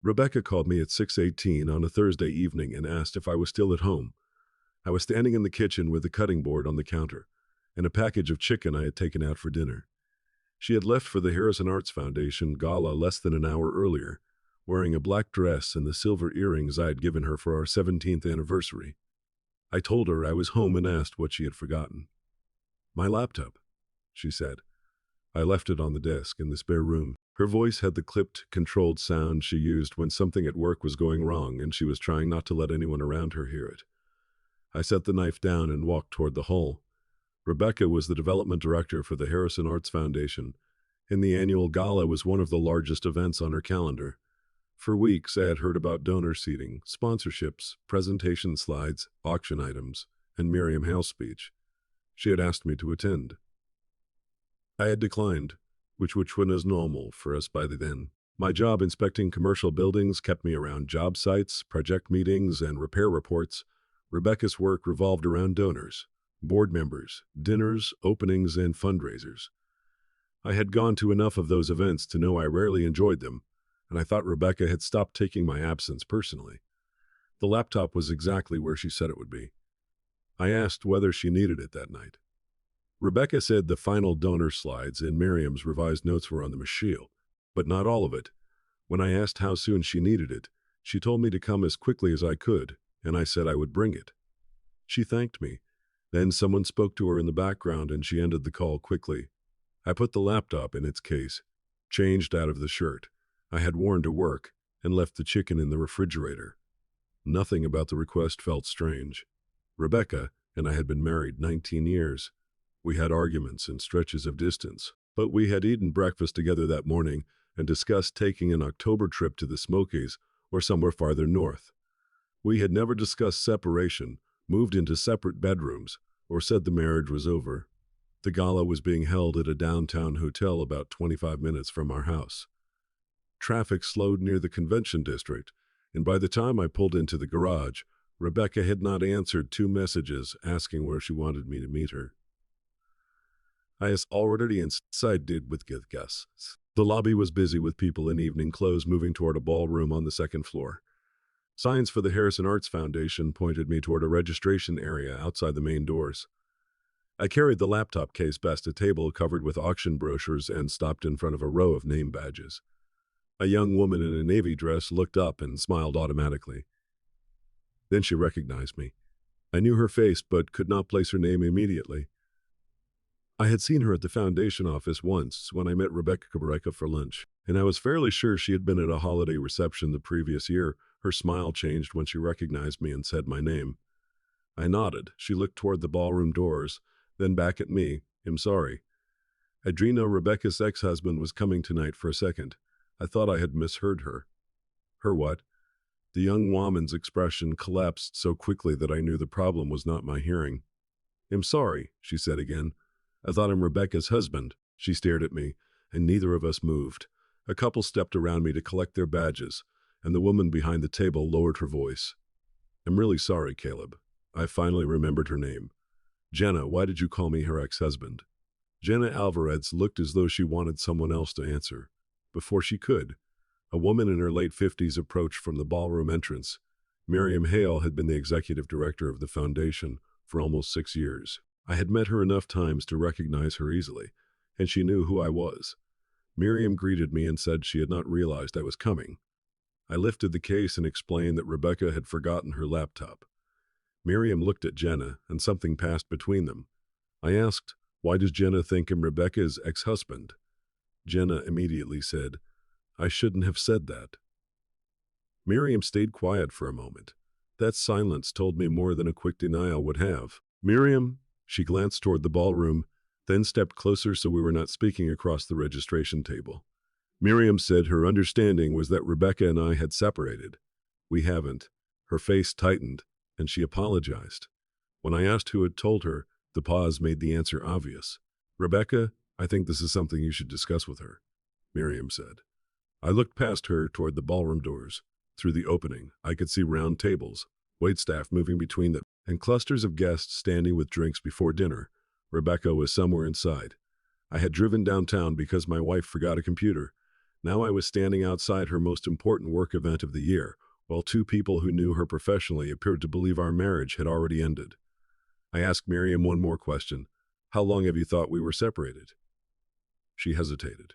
Rebecca called me at 6:18 on a Thursday evening and asked if I was still at home. I was standing in the kitchen with a cutting board on the counter and a package of chicken I had taken out for dinner. She had left for the Harrison Arts Foundation gala less than an hour earlier, wearing a black dress and the silver earrings I had given her for our 17th anniversary. I told her I was home and asked what she had forgotten. "My laptop," she said. "I left it on the desk in the spare room." Her voice had the clipped, controlled sound she used when something at work was going wrong and she was trying not to let anyone around her hear it. I set the knife down and walked toward the hall. Rebecca was the development director for the Harrison Arts Foundation, and the annual gala was one of the largest events on her calendar. For weeks, I had heard about donor seating, sponsorships, presentation slides, auction items, and Miriam Hale's speech. She had asked me to attend. I had declined, which was normal for us by then. My job inspecting commercial buildings kept me around job sites, project meetings, and repair reports. Rebecca's work revolved around donors, board members, dinners, openings, and fundraisers. I had gone to enough of those events to know I rarely enjoyed them, and I thought Rebecca had stopped taking my absence personally. The laptop was exactly where she said it would be. I asked whether she needed it that night. Rebecca said the final donor slides and Miriam's revised notes were on the machine, but not all of it. When I asked how soon she needed it, she told me to come as quickly as I could, and I said I would bring it. She thanked me. Then someone spoke to her in the background and she ended the call quickly. I put the laptop in its case, changed out of the shirt I had worn to work, and left the chicken in the refrigerator. Nothing about the request felt strange. Rebecca and I had been married 19 years. We had arguments and stretches of distance, but we had eaten breakfast together that morning and discussed taking an October trip to the Smokies or somewhere farther north. We had never discussed separation, moved into separate bedrooms, or said the marriage was over. The gala was being held at a downtown hotel about 25 minutes from our house. Traffic slowed near the convention district, and by the time I pulled into the garage, Rebecca had not answered 2 messages asking where she wanted me to meet her. I was already inside with guests. The lobby was busy with people in evening clothes moving toward a ballroom on the second floor. Signs for the Harrison Arts Foundation pointed me toward a registration area outside the main doors. I carried the laptop case past a table covered with auction brochures and stopped in front of a row of name badges. A young woman in a navy dress looked up and smiled automatically. Then she recognized me. I knew her face but could not place her name immediately. I had seen her at the foundation office once when I met Rebecca for lunch, and I was fairly sure she had been at a holiday reception the previous year. Her smile changed when she recognized me and said my name. I nodded. She looked toward the ballroom doors, then back at me. "I'm sorry. Adrina, Rebecca's ex-husband, was coming tonight for a second. I thought I had misheard her." "Her what?" The young woman's expression collapsed so quickly that I knew the problem was not my hearing. "I'm sorry," she said again. "I thought I'm Rebecca's husband." She stared at me, and neither of us moved. A couple stepped around me to collect their badges, and the woman behind the table lowered her voice. "I'm really sorry, Caleb." I finally remembered her name. "Jenna, why did you call me her ex-husband?" Jenna Alvarez looked as though she wanted someone else to answer. Before she could, a woman in her late 50s approached from the ballroom entrance. Miriam Hale had been the executive director of the foundation for almost 6 years. I had met her enough times to recognize her easily, and she knew who I was. Miriam greeted me and said she had not realized I was coming. I lifted the case and explained that Rebecca had forgotten her laptop. Miriam looked at Jenna, and something passed between them. I asked, "Why does Jenna think I'm Rebecca's ex-husband?" Jenna immediately said, "I shouldn't have said that." Miriam stayed quiet for a moment. That silence told me more than a quick denial would have. "Miriam," she glanced toward the ballroom, then stepped closer so we were not speaking across the registration table. Miriam said her understanding was that Rebecca and I had separated. "We haven't." Her face tightened, and she apologized. When I asked who had told her, the pause made the answer obvious. "Rebecca, I think this is something you should discuss with her," Miriam said. I looked past her toward the ballroom doors. Through the opening, I could see round tables, waitstaff moving between them, and clusters of guests standing with drinks before dinner. Rebecca was somewhere inside. I had driven downtown because my wife forgot a computer. Now I was standing outside her most important work event of the year, while two people who knew her professionally appeared to believe our marriage had already ended. I asked Miriam one more question. How long have you thought we were separated? She hesitated.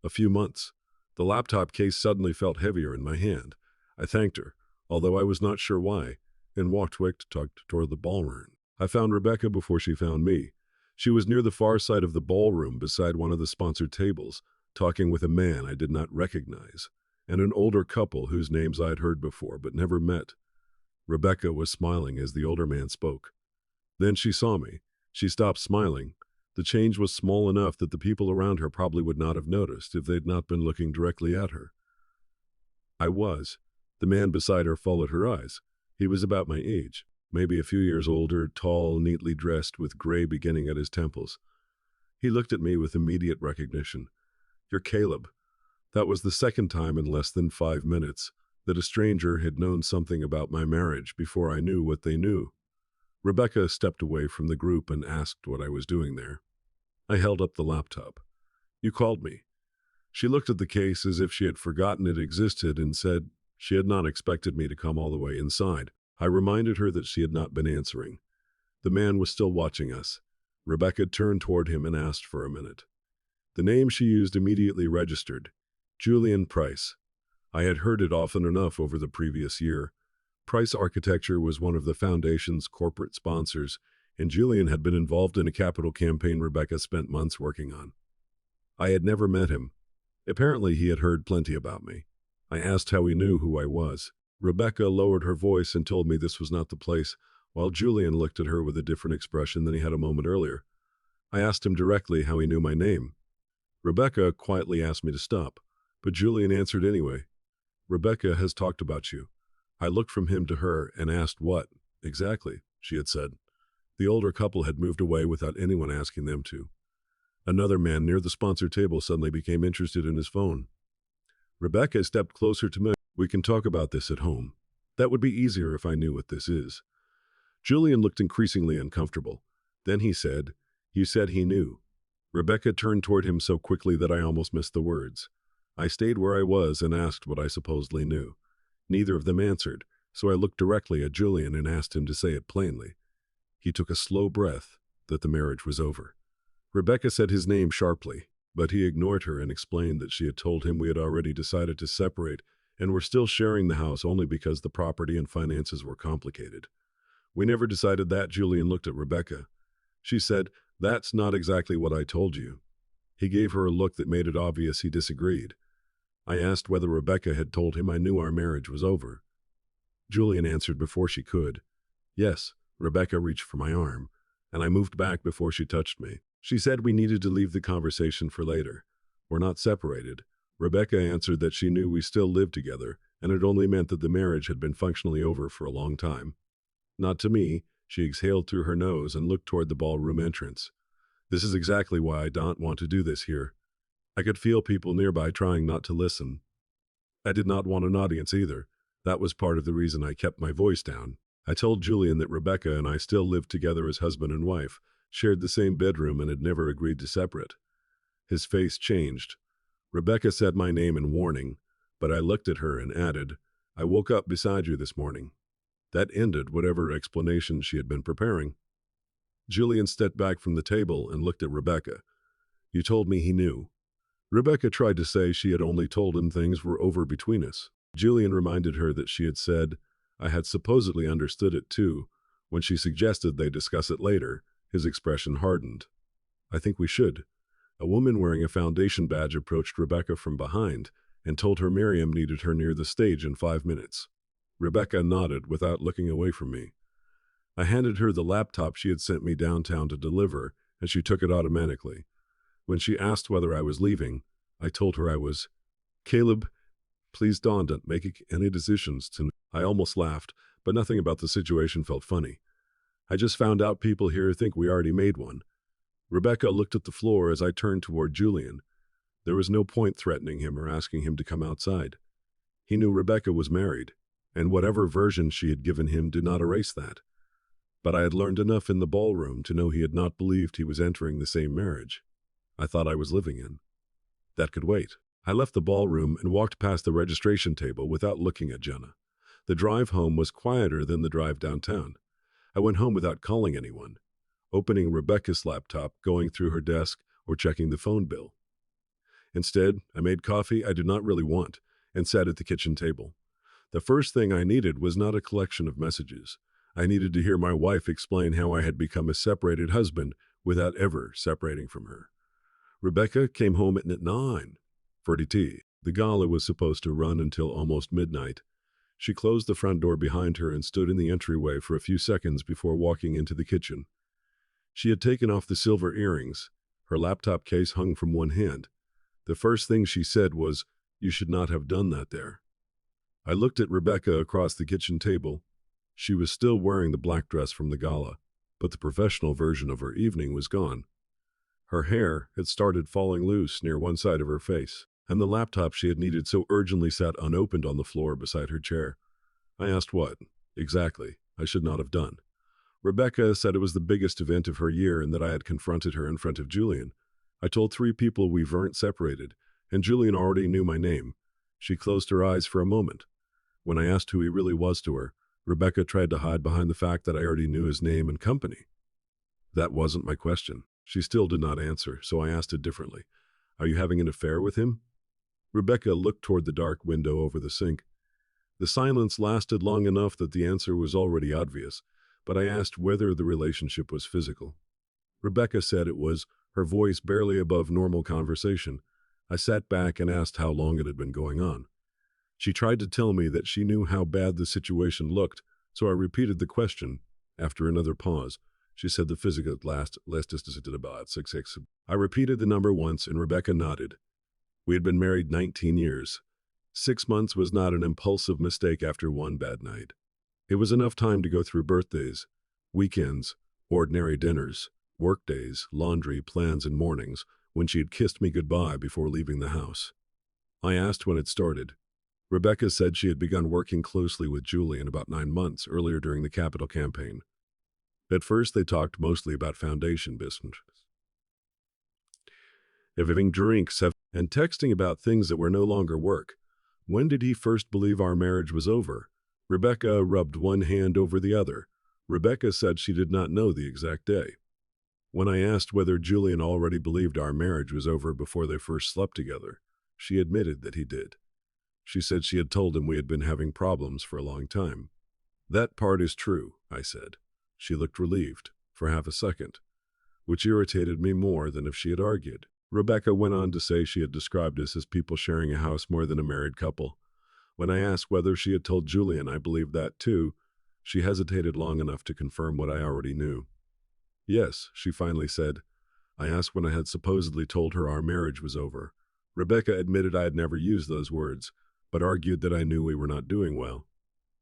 A few months. The laptop case suddenly felt heavier in my hand. I thanked her, although I was not sure why, and walked tucked toward the ballroom. I found Rebecca before she found me. She was near the far side of the ballroom beside one of the sponsored tables, talking with a man I did not recognize, and an older couple whose names I had heard before but never met. Rebecca was smiling as the older man spoke. Then she saw me. She stopped smiling. The change was small enough that the people around her probably would not have noticed if they'd not been looking directly at her. I was. The man beside her followed her eyes. He was about my age, maybe a few years older, tall, neatly dressed, with gray beginning at his temples. He looked at me with immediate recognition. You're Caleb. That was the second time in less than 5 minutes that a stranger had known something about my marriage before I knew what they knew. Rebecca stepped away from the group and asked what I was doing there. I held up the laptop. You called me. She looked at the case as if she had forgotten it existed and said she had not expected me to come all the way inside. I reminded her that she had not been answering. The man was still watching us. Rebecca turned toward him and asked for a minute. The name she used immediately registered. Julian Price. I had heard it often enough over the previous year. Price Architecture was one of the foundation's corporate sponsors, and Julian had been involved in a capital campaign Rebecca spent months working on. I had never met him. Apparently he had heard plenty about me. I asked how he knew who I was. Rebecca lowered her voice and told me this was not the place, while Julian looked at her with a different expression than he had a moment earlier. I asked him directly how he knew my name. Rebecca quietly asked me to stop, but Julian answered anyway. Rebecca has talked about you. I looked from him to her and asked what, exactly, she had said. The older couple had moved away without anyone asking them to. Another man near the sponsor table suddenly became interested in his phone. Rebecca stepped closer to me. We can talk about this at home. That would be easier if I knew what this is. Julian looked increasingly uncomfortable. Then he said, You said he knew. Rebecca turned toward him so quickly that I almost missed the words. I stayed where I was and asked what I supposedly knew. Neither of them answered, so I looked directly at Julian and asked him to say it plainly. He took a slow breath, that the marriage was over. Rebecca said his name sharply, but he ignored her and explained that she had told him we had already decided to separate and were still sharing the house only because the property and finances were complicated. We never decided that. Julian looked at Rebecca. She said, That's not exactly what I told you. He gave her a look that made it obvious he disagreed. I asked whether Rebecca had told him I knew our marriage was over. Julian answered before she could. Yes. Rebecca reached for my arm, and I moved back before she touched me. She said we needed to leave the conversation for later. We're not separated. Rebecca answered that she knew we still lived together, and it only meant that the marriage had been functionally over for a long time. Not to me. She exhaled through her nose and looked toward the ballroom entrance. This is exactly why I don't want to do this here. I could feel people nearby trying not to listen. I did not want an audience either. That was part of the reason I kept my voice down. I told Julian that Rebecca and I still lived together as husband and wife, shared the same bedroom, and had never agreed to separate. His face changed. Rebecca said my name in warning, but I looked at her and added, I woke up beside you this morning. That ended whatever explanation she had been preparing. Julian stepped back from the table and looked at Rebecca. You told me he knew. Rebecca tried to say she had only told him things were over between us. Julian reminded her that she had said, I had supposedly understood it too. When she suggested they discuss it later, his expression hardened. I think we should. A woman wearing a foundation badge approached Rebecca from behind and told her Miriam needed her near the stage in 5 minutes. Rebecca nodded without looking away from me. I handed her the laptop she had sent me downtown to deliver, and she took it automatically. When she asked whether I was leaving, I told her I was. Caleb, please don't make any decisions tonight. I almost laughed, but nothing about the situation felt funny. I just found out people here think we already made one. Rebecca looked at the floor as I turned toward Julian. There was no point threatening him or asking him to come outside. He knew Rebecca was married, and whatever version she had given him did not erase that. But I had learned enough in the ballroom to know he had not believed he was entering the same marriage I thought I was living in. That could wait. I left the ballroom and walked past the registration table without looking at Jenna. The drive home was quieter than the drive downtown. I went home without calling anyone, opening Rebecca's laptop, going through her desk, or checking the phone bill. Instead, I made coffee I did not really want and sat at the kitchen table. The first thing I needed was not a collection of messages. I needed to hear my wife explain how I had become a separated husband without ever separating from her. Rebecca came home at 9 for tea. The gala was supposed to run until almost midnight. She closed the front door behind her and stood in the entryway for a few seconds before walking into the kitchen. She had taken off the silver earrings. Her laptop case hung from one hand. The first thing she said was, "You should not have done that there." I looked at Rebecca across the kitchen table. She was still wearing the black dress from the gala, but the professional version of her evening was gone. Her hair had started falling loose near one side of her face, and the laptop she had needed so urgently sat unopened on the floor beside her chair. I asked what, exactly, I should not have done. Rebecca said it was the biggest event of her year and that I had confronted her in front of Julian. I told 3 people we weren't separated, and Julian already knew my name. She closed her eyes for a moment. When I asked who he really was to her, Rebecca tried to hide behind the fact that I already knew his name and company. That wasn't my question. She still did not answer, so I asked it differently. Are you having an affair with him? Rebecca looked toward the dark window over the sink. The silence lasted long enough that the answer was already obvious, but I asked whether the relationship was physical. Rebecca said it was, her voice barely above normal conversation. I sat back and asked how long it had been going on. She tried to tell me that she knew how bad the situation looked, so I repeated the question. After another pause, she said the physical last did about 6. I repeated the number once and Rebecca nodded. We had been married 19 years. 6 months was not an impulsive mistake after one bad night. It was enough time to go through birthdays, weekends, ordinary dinners, workdays, laundry, plans, and mornings when she had kissed me goodbye before leaving the house. I asked when it started. Rebecca said she had begun working closely with Julian about 9 months earlier during the capital campaign. At first, they talked mostly about foundation business, having drinks, and texting about things that were no longer work. When did he first believe our marriage was over? Rebecca rubbed one hand over the other. Rebecca said she did not know the exact day. When I asked whether Julian already believed our marriage was over before they first slept together, she admitted that he did. She said she had told him we had been having problems for a long time. That part is true, I said. She looked relieved, for half a second, which irritated me more than if she had argued. Rebecca went on to say she had described us as people sharing a house more than a married couple. When I asked whether she had told Julian I believed that too, she hesitated long enough to confirm what I already knew. Yes, she finally said. I asked when I had supposedly told her our marriage was over. Rebecca admitted I had never used those words, but argued that I knew we were not doing well.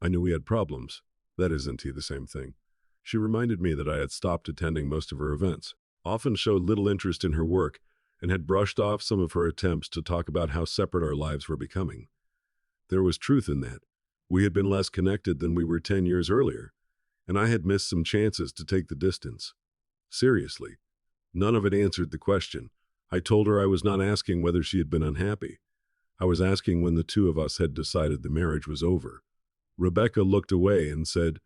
I knew we had problems. That isn't the same thing. She reminded me that I had stopped attending most of her events, often showed little interest in her work, and had brushed off some of her attempts to talk about how separate our lives were becoming. There was truth in that. We had been less connected than we were 10 years earlier, and I had missed some chances to take the distance. Seriously, none of it answered the question. I told her I was not asking whether she had been unhappy. I was asking when the two of us had decided the marriage was over. Rebecca looked away and said,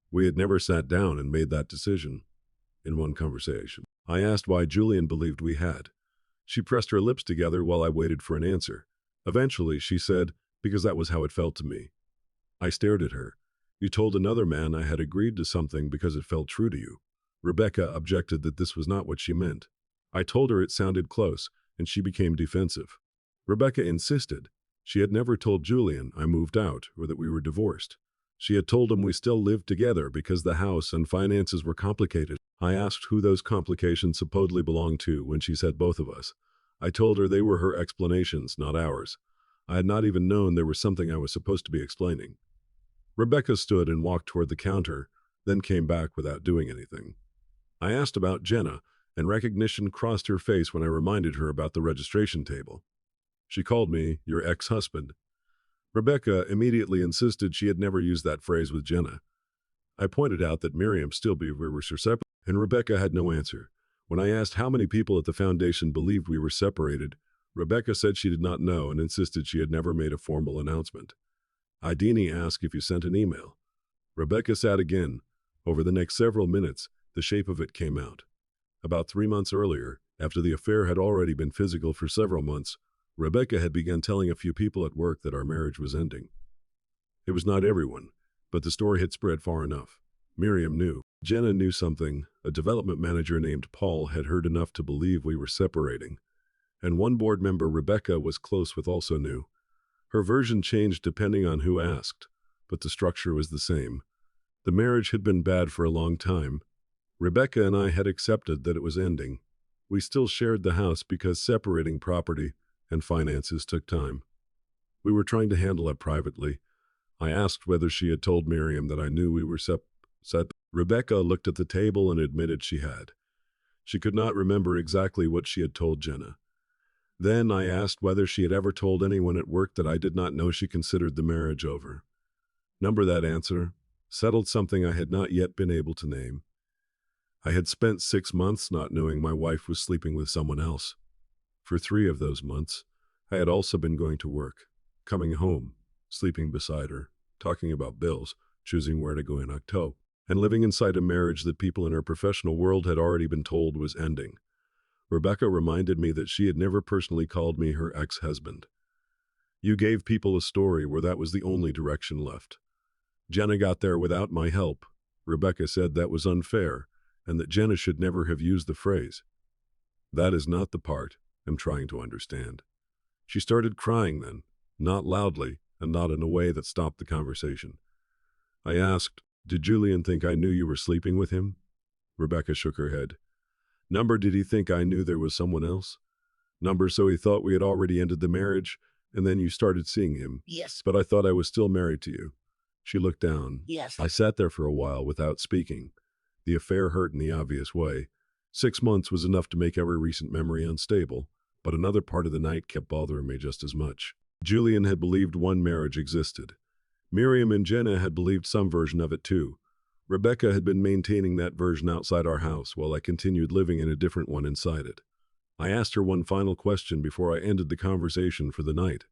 we had never sat down and made that decision. In one conversation, I asked why Julian believed we had. She pressed her lips together while I waited for an answer. Eventually, she said, because that was how it felt to me. I stared at her. You told another man I had agreed to something because it felt true to you. Rebecca objected that this was not what she meant. I told her it sounded close, and she became defensive. Rebecca insisted. She had never told Julian I moved out or that we were divorced. She had told him we still lived together because the house and finances were complicated. I asked who those complications supposedly belonged to when she said both of us. I told her they were her explanations, not ours. I had not even known there was something I was supposed to be explaining. Rebecca stood and walked toward the counter, then came back without doing anything. I asked about Jenna, and recognition crossed her face when I reminded her about the registration table. She called me your ex-husband. Rebecca immediately insisted she had never used that phrase with Jenna. I pointed out that Miriam still believed we were separate, and Rebecca had no answer. When I asked how many people at the foundation believed we were separated, Rebecca said she did not know and insisted she had never made a formal announcement. Idini asked if you sent an email. Rebecca sat again. Over the next several minutes, the shape of it came out. About 3 months earlier, after the affair had already been physical for several months, Rebecca had begun telling a few people at work that our marriage was ending. It was not everyone, but the story had spread far enough. Miriam knew. Jenna knew something. A development manager named Paul had heard enough to believe we were separating. And one board member Rebecca was close with also knew. Her version changed depending on who asked, but the structure was the same. The marriage had been bad for a long time. Rebecca and I had accepted that it was ending. We still shared the house because separating property and finances took time. We were trying to handle it privately. I asked whether she had told Miriam that I knew we were set. Rebecca looked at the table and admitted she had. She could not remember exactly what she had told Jenna. Then I asked whether she had ever told anyone at work that I did not know she considered the marriage over. That answer settled something I had not yet been able to name. I had spent 6 months not knowing my wife was sleeping with someone else. For 3 of those months, I had also been going to work, coming home, sleeping beside her, talking about bills, choosing where to go in October, and living inside a marriage that people in her professional world had already been told was ending. Rebecca reminded me that she had never personally called me her ex-husband. You gave people a story where that was the only direction left. Jenna got there without my help. Rebecca said that was unfair, and that Jenna should never have used the phrase. That is not the part I'm trying to understand. She started crying then, not loudly, and not in a way that stopped the conversation. I asked, "Did Julian think I knew you were sleeping with him?" Rebecca shook her head. Did he think I knew there was someone else? So he thought we had already ended the marriage, and then you started seeing him. Yes. But I thought I was still married to you. She looked down. Yes. I sat there for a while without speaking. The affair hurt in the obvious way. 6 months was enough to make every recent memory unstable, but another part of the night kept bothering me just as much. Julian had believed one marriage existed. Miriam and Jenna had believed some version of it too. Rebecca had been maintaining that version outside our house while I continued living in a different one inside it. I asked her one final question before I ended the conversation for the night.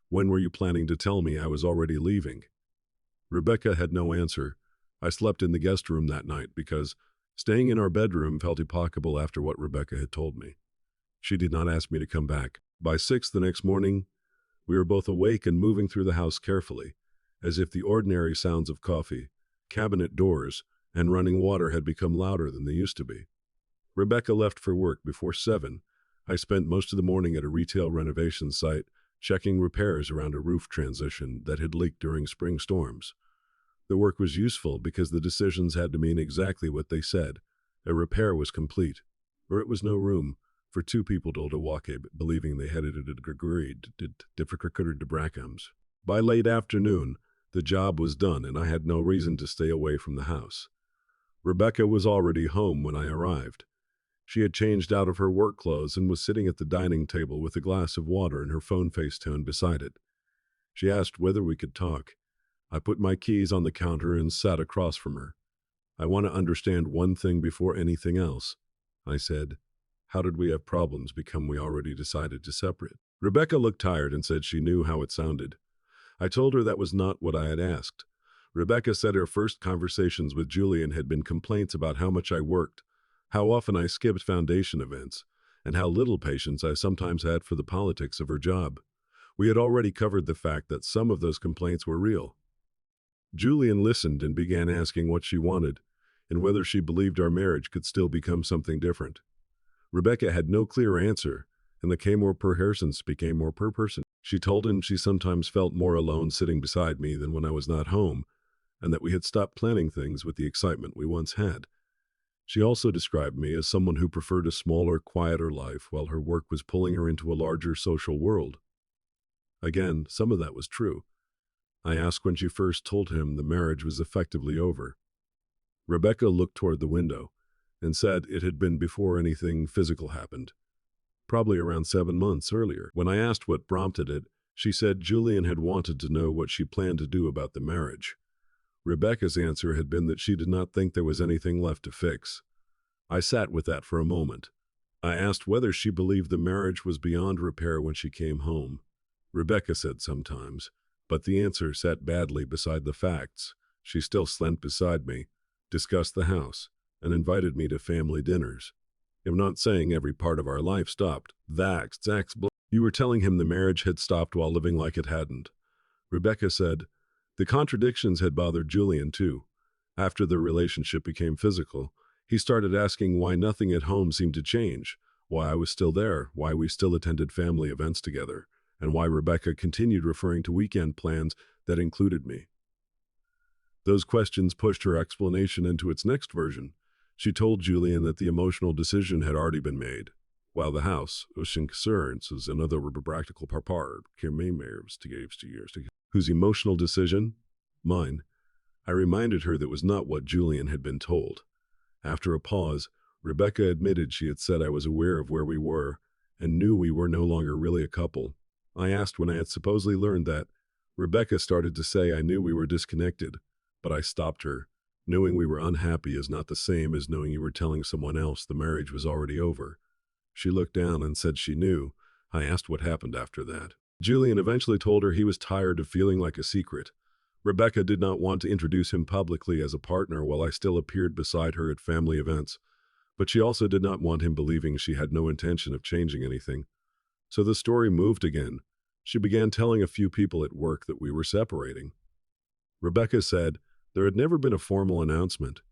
When were you planning to tell me I was already leaving? Rebecca had no answer. I slept in the guest room that night because staying in our bedroom felt impossible after what Rebecca had told me. She did not ask me to come back. By 6 the next morning, we were both awake and moving through the house carefully, as if the ordinary sounds of coffee, cabinet doors, and running water had become louder than they used to be. Rebecca left for work before 7. I spent most of the morning at a retail renovation site, checking repairs around a roof transition that had leaked during spring storms. The work was useful because the decisions had to mean exactly what they said. A repair was complete, or it was no room for 2 people to walk in, believing they had agreed to Brackhams. By late afternoon, the job was done and I had no reason to stay away from the house. Rebecca was already home when I arrived. She had changed out of her work clothes and was sitting at the dining table with a glass of water and her phone face tone beside it. She asked whether we could talk. I put my keys on the counter and sat across from her. I want to understand one thing before anything else, I said. How did we have problems become we already decided to separate? Rebecca looked tired and said she knew how it sounded. I told her that was not what I had asked. Rebecca said her first conversations with Julian had been complaints about how much I worked, how often I skipped foundation events, and how little patience I sometimes had for the politics of her job. We had already covered the fact that some of those complaints were real. Julian listened and began asking what she wanted, and whether she believed our marriage could still become something different. Rebecca had no clear answer, and the came more per persons became more per person. She told him she sometimes felt more alone sitting beside me than when I was not home, and that we had stopped planning things with the excitement we once had. She also described me as someone who preferred a smaller, quieter life while her work was pulling her into a larger social world. Again, some of that was true. I asked when she first told him the marriage was effectively over. Rebecca looked toward the window and said it had been before anything physical happened, probably around 7 months earlier. When I asked what prompted it, she said Julian had wanted to know what she planned to do about the marriage. Rebecca's answer had been that she did not think there was anything left to fix. I sat with that for a moment. I asked whether she believed the marriage was beyond repair when she came home. Rebecca said sometimes, but the answer sat badly beside the facts. She still slept beside me, discussed the house, and invited me to family dinners. I'm not saying every part of our life stopped. You were telling him the marriage had stopped while living like it hadn't. Rebecca said, the contradictions had bothered Julian too. After the relationship became physical, he started asking why nothing at home seemed to change, why I was still there, why we still attended family events together, and why Rebecca continued referring to weekend plans that included me. Those questions pushed her explanation into its next version. She told Julian that the emotional decision had already been made, while the house, ocean concerns, is another practical part, whose emotional decision? Mine. I reminded her that was not what Julian had been told. After a pause, Rebecca admitted she had said I was aware of where we were and knew we were no longer really a couple. I asked when I had supposedly learned that. Rebecca started to say I knew we were disconnected, but I stopped her. Knowing we were unhappy is not the same as knowing you were telling someone else the marriage was already over. She looked down and said she knew. I asked what happened after that. Julian eventually told her he was tired of feeling like a secret. Rebecca did not want to introduce him publicly as a partner while I still appeared beside her at family events, but she also did not want him believing she had no intention of changing anything. So the story moved again. She began telling a few people at work that we were separating. Rebecca said there had never been a formal announcement.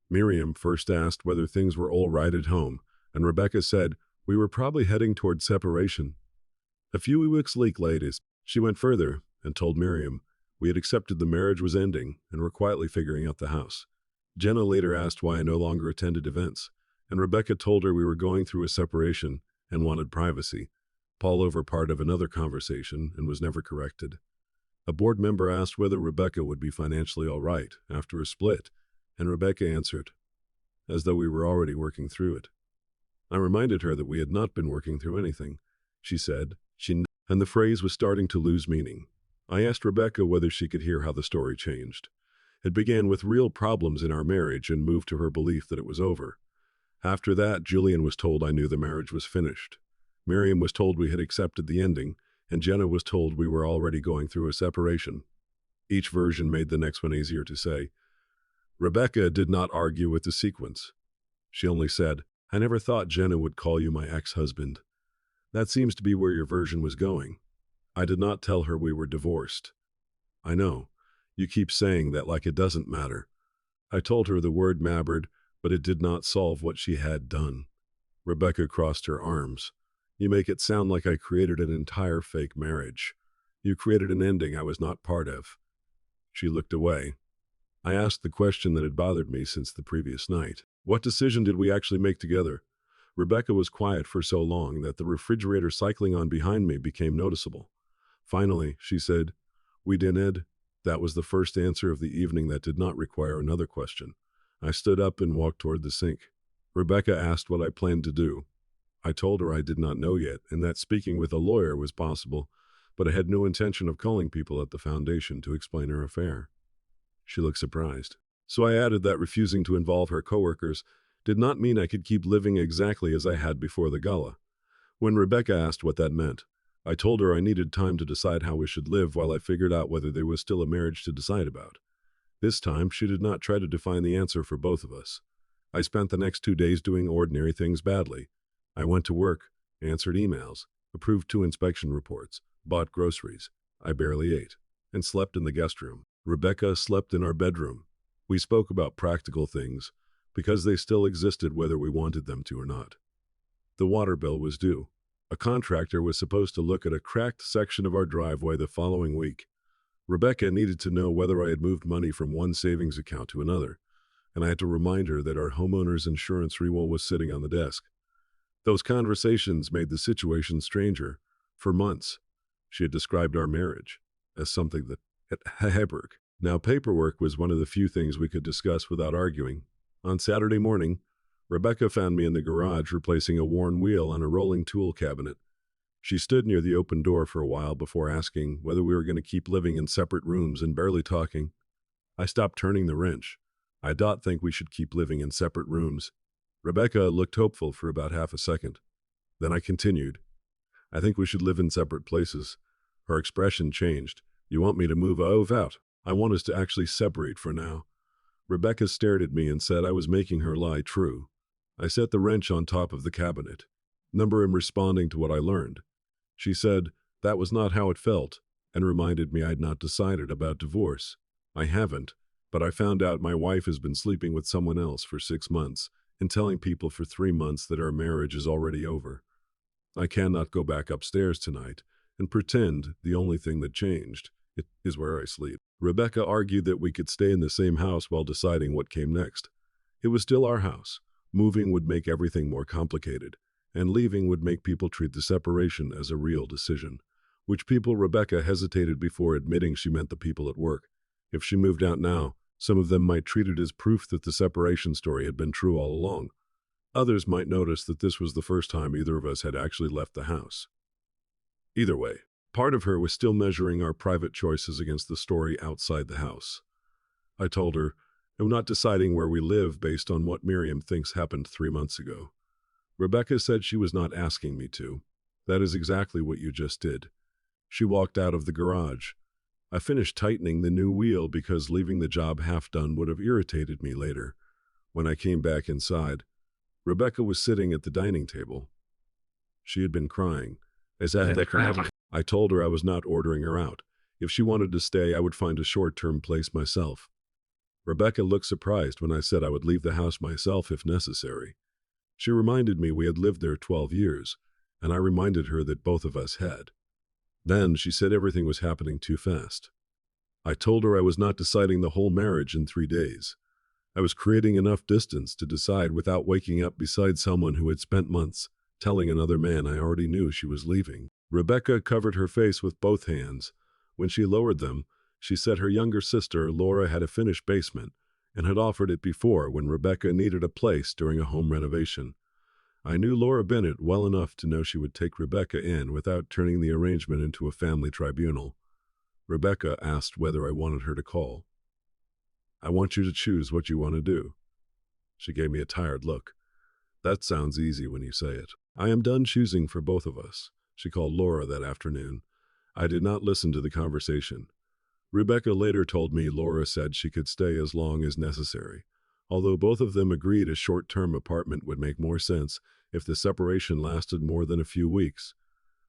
Miriam first asked whether things were all right at home, and Rebecca said we were probably heading toward separation. A few weeks later, she went further and told Miriam we had accepted the marriage was ending and were quietly figuring out the house. Jenna later asked why I no longer attended events, and Rebecca told her we were going through a separation and wanted privacy. Paul overheard part of another conversation and was never corrected. A board member asked whether Rebecca would be financially all right after a split, and Rebecca answered, as though we were already working through it. I reminded her that we had not been working through anything. She said, and the phrase was starting to lose meaning. I asked Rebecca whether she could hear how the story changed. It began with real problems in our marriage and moved to her belief that it was over. After that, Julian was told I knew the marriage was finished. Miriam was told we had accepted the ending, and Jenna was told we were already going through a separation. Each version made the next one easier to say. Rebecca did not argue with the sequence. She only said, I never thought Jenna would call you my ex-husband. That seems to be where your version was going. I did not tell her we were divorced. I know. You keep saying that like it doesn't matter. I told her the word mattered, but it did not solve what she had done. Rebecca crossed her arms. You make it sound like I created an entire fake marriage. You created an ending I was not part of. She looked away. I asked the question that had bothered me since the previous night. What decision did we actually make together? Rebecca was quiet for so long that the refrigerator cycling on behind me became noticeable. Finally, she said, we did. That was the first answer of the evening that did not require another question. I stood up and walked toward the sink. Rebecca asked what I planned to do. I told her I did not know yet and that speaking with a lawyer was possible, but I had no intention of calling people at the foundation to explain our affair. She looked surprised. So I added that refusing to involve her coworkers did not mean I could keep living exactly as I had before the gala. When Rebecca asked what that meant, I told her I needed time to decide how we should live while I figured out whether there was still a marriage to decide about. This time, she did not try to define the answer for both of us. I spent the next 2 days doing ordinary things badly. I went to work, answered emails, approved 2 inspection reports, bought groceries. I barely ate, and slept in the guest room. Rebecca slept in our bedroom. We spoke about practical things, because they still existed whether we wanted them to or not. The water bill was due. A contractor was supposed to look at a cracked section of our driveway the following week. Rebecca needed to know whether I had moved money from one savings account to another, and I had to remind her that our homeowner's insurance renewal was sitting on the desk. Those conversations made the situation stranger. For months, she had described our marriage as something that had paperwork. Now paperwork was one of the few things we could discuss without arguing. On Saturday morning, Rebecca found me in the garage replacing a worn wheel on a rolling tool cabinet. She stood near the open door for a while before asking whether we were going to keep living in separate rooms and barely talking. I stopped turning the wrench. I don't think we should keep living in separate rooms. Rebecca looked hopeful for about half a second. Then I continued, I think we should live in separate places. Her expression changed. You want me to move out? I want us to actually separate for now. Rebecca stared at me and said I was making her lie true. I set the wrench on top of the cabinet. Number him responding to what I learned. She said that was not how it felt, and reminded me I'd not decided about divorce. I haven't, but I found out my wife has been sleeping with someone else for 6 months and telling people for 3 months that our marriage is already over. I cannot go back upstairs tonight and pretend the only thing that changed is where I sleep. Rebecca argued that we could stay in the same house while deciding what came next. It was still our house. Moving would make everything more complicated, and leaving would make people treat the separation as a real decision, which people Rebecca hesitated before admitting she meant the people at work. If she moved out now, some of them might treat it as proof that the separation story had been true all along. Others might notice that this was the first time either of us had actually left the house. Either way, part of her was still measuring our private choices against the story outside the house. I told her, I'm not deciding where we live based on what Miriam thinks happened 3 months ago. Rebecca said she was not asking me to. That is exactly what you just did. She walked out of the garage. I finished tightening the new wheel because leaving the job half done would have irritated me later. When I came back inside, Rebecca was sitting at the dining table. She had been crying. I told her I was not ordering her out. If she wanted to stay, I would find a short-term place myself. Rebecca looked surprised when I said I would leave the house myself if necessary. She reminded me we had lived there 12 years, and I reminded her that both of us had. Then she said everything was happening too fast. I told her I was not deciding the whole marriage in 3 days. I was creating enough distance to decide without waking up beside someone who had spent months telling another man I already knew she was leaving. Rebecca covered her face with both hands. When she lowered them, she said her younger sister, Laura, had a finished basement and had offered it before when Rebecca needed a place during a home renovation. I knew Laura Bennett well enough to know she would take Rebecca in without turning the arrangement into a family tribunal. Rebecca asked whether I wanted her to call. I want you to choose what you want to do. She gave me a tired look. That sounds easy when you say it. I am done choosing for both of us. She called Laura that afternoon. I did not listen to the conversation. Rebecca later told me Laura said she could stay as long as necessary, although both of them agreed a short-term apartment would make more sense if the separation lasted more than a few weeks.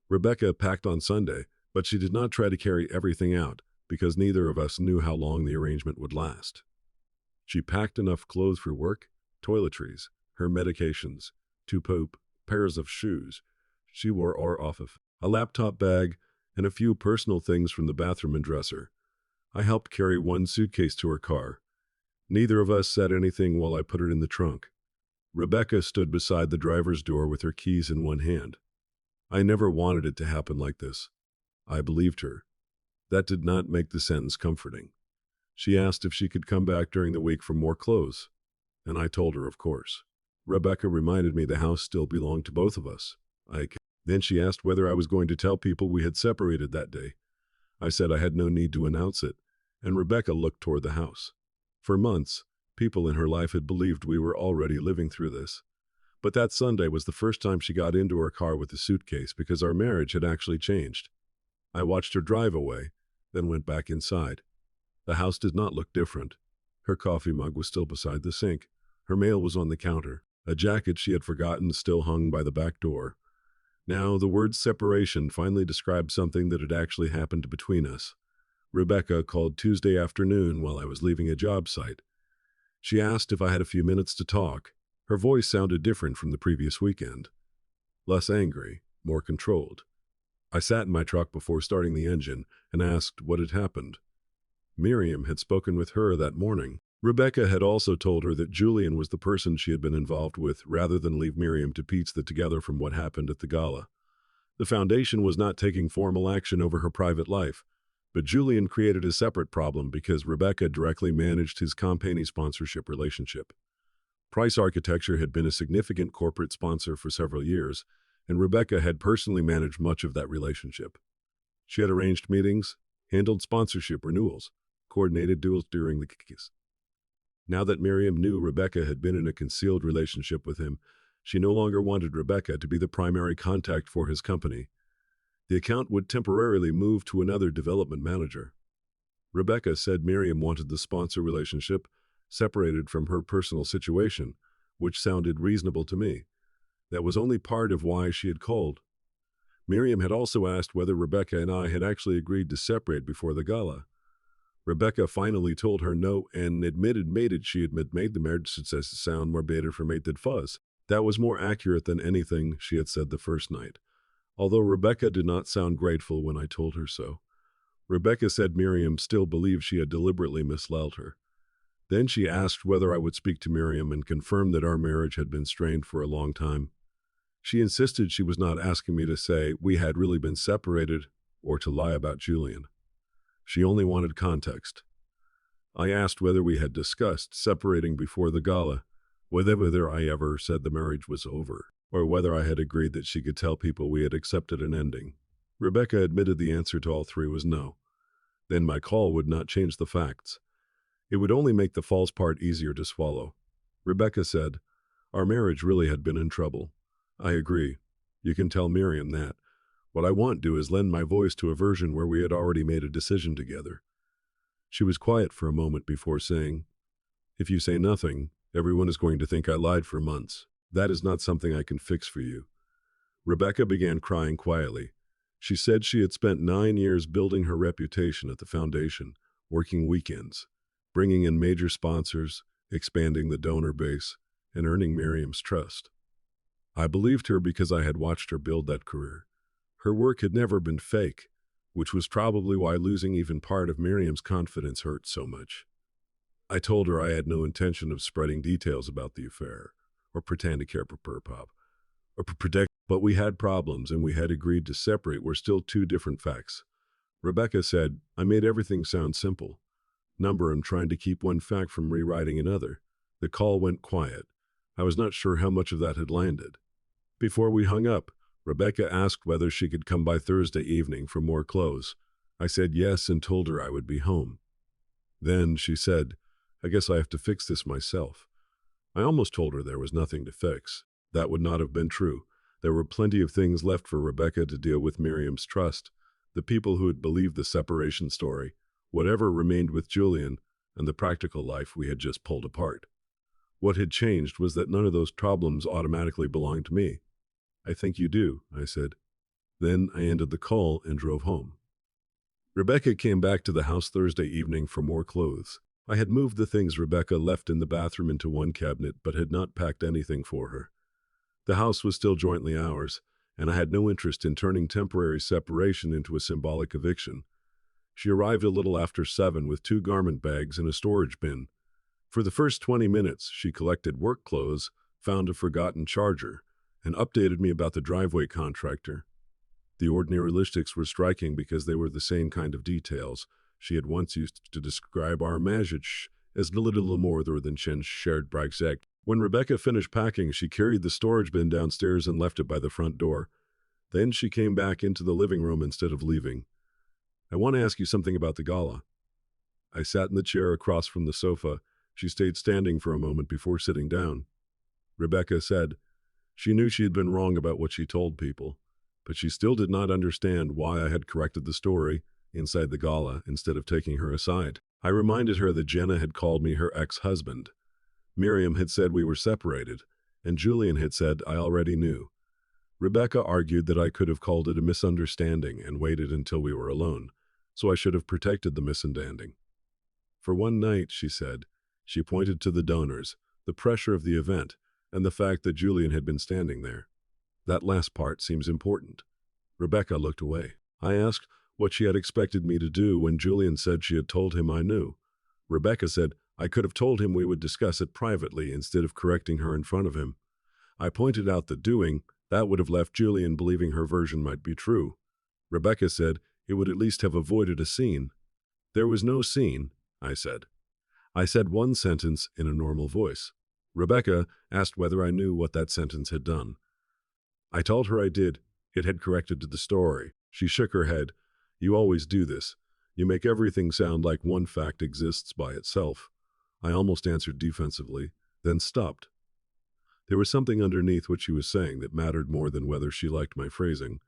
Rebecca packed on Sunday, but she did not try to carry everything out because neither of us knew how long the arrangement would last. She packed enough clothes for work, toiletries, her medications, 2 pairs of shoes she wore off of, a laptop bag, and a few personal things from the bathroom and dresser. I helped carry 1 suitcase to her car. Neither of us said anything while I put it in the trunk. Rebecca stood beside the driver's door with her keys in one hand. I never wanted it to happen like this. I believed her. That did not make the sentence comforting. She asked if she could come back during the week for more clothes, and I told her of course. Rebecca reminded me the house still belonged to both of us. Then she asked whether I was going to tell people we had separated that day. I said I had no need to announce it, and Rebecca looked toward the house. For months, people in her life had believed we were already living through this. But that Sunday was the first time she got into her car with the suitcase because our marriage had actually changed. I watched her drive away, then went back inside. The house did not look different. Her coffee mug was still beside the sink. Her mail was on the counter. A jacket she had forgotten still hung by the back door. Now, the word separation finally described something that had actually happened between us. Rebecca called Tuesday afternoon while I was leaving a job site. She asked if I had a few minutes to talk. Her voice sounded different from the previous weekend. Less angry, more controlled. I sat in my truck before starting the engine and asked what had happened. Miriam had spoken with her that morning. Rebecca had also told her that Julian was the person she had been involved with rather than leave Miriam to piece that together from what happened at the gala. The foundation was not taking formal action over her private life, but Julian created a separate problem because Rebecca directly managed his company sponsorship relationship. Price Architecture had been a significant corporate sponsor for several years, and Rebecca had personally managed much of that relationship. She had arranged meetings, handled sponsorship renewals, coordinated deals during the kiss. Now that Miriam knew Rebecca had been in a concealed relationship with him, she no longer wanted Rebecca to be the primary contact for his company. The account would temporarily move to another development manager. Rebecca said Miriam wanted the sponsor relationship separated from her personal situation, which sounded reasonable to me. That was only part of why she had called. Miriam had also asked whether Rebecca and I had actually agreed to separate before the gala. Rebecca finally told her no and admitted she had made the marriage success sound more bitter for mate than fuzz. That was more accurate than anything she had said the first night, although Rebecca did not sound grateful when I told her so. Rebecca said Miriam still believed she had deliberately misled her. Then she asked whether I would speak to Miriam and confirm that our marriage had been strained for a long time. She insisted she was not asking me to say we had really been separated or to lie about Julian. She only wanted context. I asked whether we had discussed separating before the gala, whether I ever said the marriage was over, or whether I had agreed that she could tell people we had accepted an ending. Rebecca admitted the answer to all three was no. Then my call would not change the facts. It would only make the false part easier to swallow. Rebecca said, our marriage really had been in trouble. I agree. You can tell Miriam that. What I want to do is lend my voice to a version where we had already made a decision together. She was quiet for a moment before saying, if you say nothing, everyone is going to think I lied for months. That is not something I can fix for you. Rebecca began crying quietly. She said she had spent 9 years building her reputation at the foundation, working weekends, bringing in major sponsors, expanding the donor base, and earning Miriam's trust. I believed her because I had watched her build that career. Her work had never been fake, which was probably why losing even part of Miriam's confidence hurt so much. I told her I had no intention of spreading details about the affair, or pretend to care for Purpop, or protect, but we had problems and we had agreed to separate were still two different facts. Rebecca said, I made everything sound simple. I'm trying to keep one fact from rewriting another. The call went quiet. I was not sure how much of that had landed. Before we hung up, Rebecca asked whether she could come by Thursday evening for more clothes. I said yes and told her I would be home. Then she said, I guess I have to fix this myself. I almost told her there was nothing to fix. That would not have been true. There were plenty of things left for Rebecca to deal with Miriam's trust, the people who had believed the separation story, whatever remained with Julian, and the practical life we had just pulled apart. What had changed was that none of those problems automatically belonged to me. I think you do, I said. Then I ended the call and drove home. Rebecca came back to the house Thursday evening for more clothes. I had moved the things Rebecca left in the bathroom into one cabinet but had not packed anything for her. The house was still jointly ours, and I had no interest in turning temporary separation into a symbolic eviction. She arrived a little after 7 with 2 garment bags and a storage bin. For the first 20 minutes, she collected work clothes, found a forgotten charger, and updated me about the driveway contractor. The ordinary logistics were striking because they were the same kind of details she had once used to describe our marriage as little more than shared project. When Rebecca finished packing, she carried the storage bin downstairs and left it by the front door. Then she came back into the living room instead of leaving. I want to ask you something about the gala. I sat in the chair across from the sofa. She stayed standing for a moment before sitting down. Rebecca said, she knew she had been wrong about what she told people, but she still did not understand why I had corrected the story inside the gala instead of taking her aside. I reminded her that Jenna had called me her ex-husband. Miriam had said we were separated, and Julian had said I already knew. Rebecca argued that I could have called it a misunderstanding and waited until we were alone, so I should have protected the misunderstanding. For one night, she said, she pointed to the donors, the pressure of the event, and the fact that Julian had been standing there. That last part seems important. Rebecca looked away. I asked what she had expected me to do when Julian said she had told him I knew. Rebecca said I could have told him we would discuss it privately instead of correcting her in front of him. I pointed out that that would have left Julian believing her version might be true. Rebecca said it would at least have avoided a scene. There was no scene, I said. I said one sentence in a normal voice. Rebecca asked whether I knew what that sentence had done. I told her I did. It had corrected the story. She shook her head. You always do this. You make everything sound like one fact exists by itself. I almost answered defensively, then stopped. There was something underneath what she was saying that mattered more than whether she liked my phrasing.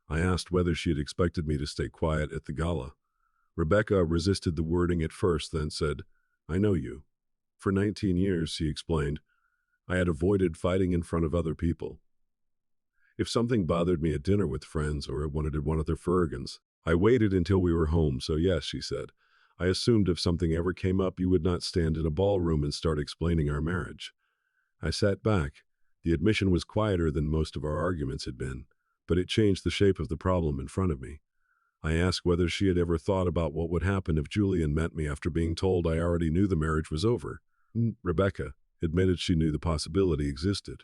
I asked whether she had expected me to stay quiet at the gala. Rebecca resisted the wording at first, then said, "I know you. For 19 years, she explained, I had avoided fighting in front of other people. If something bothered me at dinner with friends or I wanted one of their Fergans, I waited until we were home, so yes," she said. "I assumed if something ever came up, you would not stand in a ballroom and start explaining our marriage." I sat back. The admission was quieter than most of our arguments had been, but it changed the shape of the problem in front of me. I asked whether she had ever thought about what would happen if Julian met me after being told I already knew the marriage was over. Rebecca admitted she knew the possibility existed.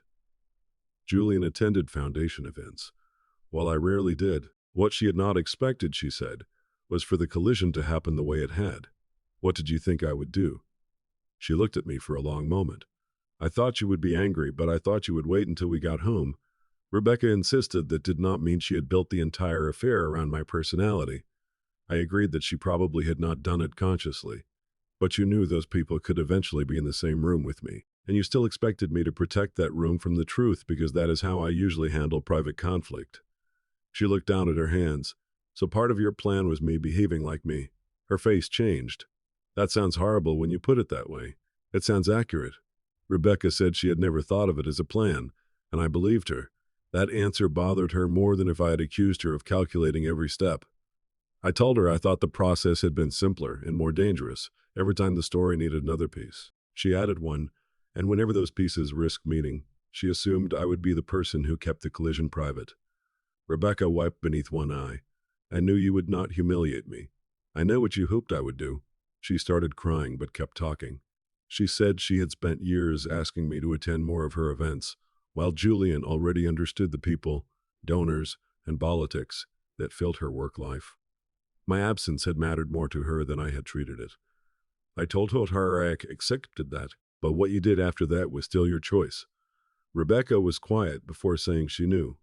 Julian attended foundation events. While I rarely did, what she had not expected, she said, was for the collision to happen the way it had. "What did you think I would do?" She looked at me for a long moment. "I thought you would be angry, but I thought you would wait until we got home." Rebecca insisted that did not mean she had built the entire affair around my personality. I agreed that she probably had not done it consciously. "But you knew those people could eventually be in the same room with me, and you still expected me to protect that room from the truth because that is how I usually handle private conflict." She looked down at her hands. "So part of your plan was me behaving like me." Her face changed. "That sounds horrible when you put it that way. It sounds accurate." Rebecca said she had never thought of it as a plan, and I believed her. That answer bothered her more than if I had accused her of calculating every step. I told her I thought the process had been simpler and more dangerous every time the story needed another piece. She added one, and whenever those pieces risked meeting, she assumed I would be the person who kept the collision private. Rebecca wiped beneath one eye. "I knew you would not humiliate me. I know what you hoped I would do." She started crying but kept talking. She said she had spent years asking me to attend more of her events, while Julian already understood the people, donors, and politics that filled her work life. My absence had mattered more to her than I had treated it. I told her I accepted that, but what you did after that was still your choice. Rebecca was quiet before saying she knew.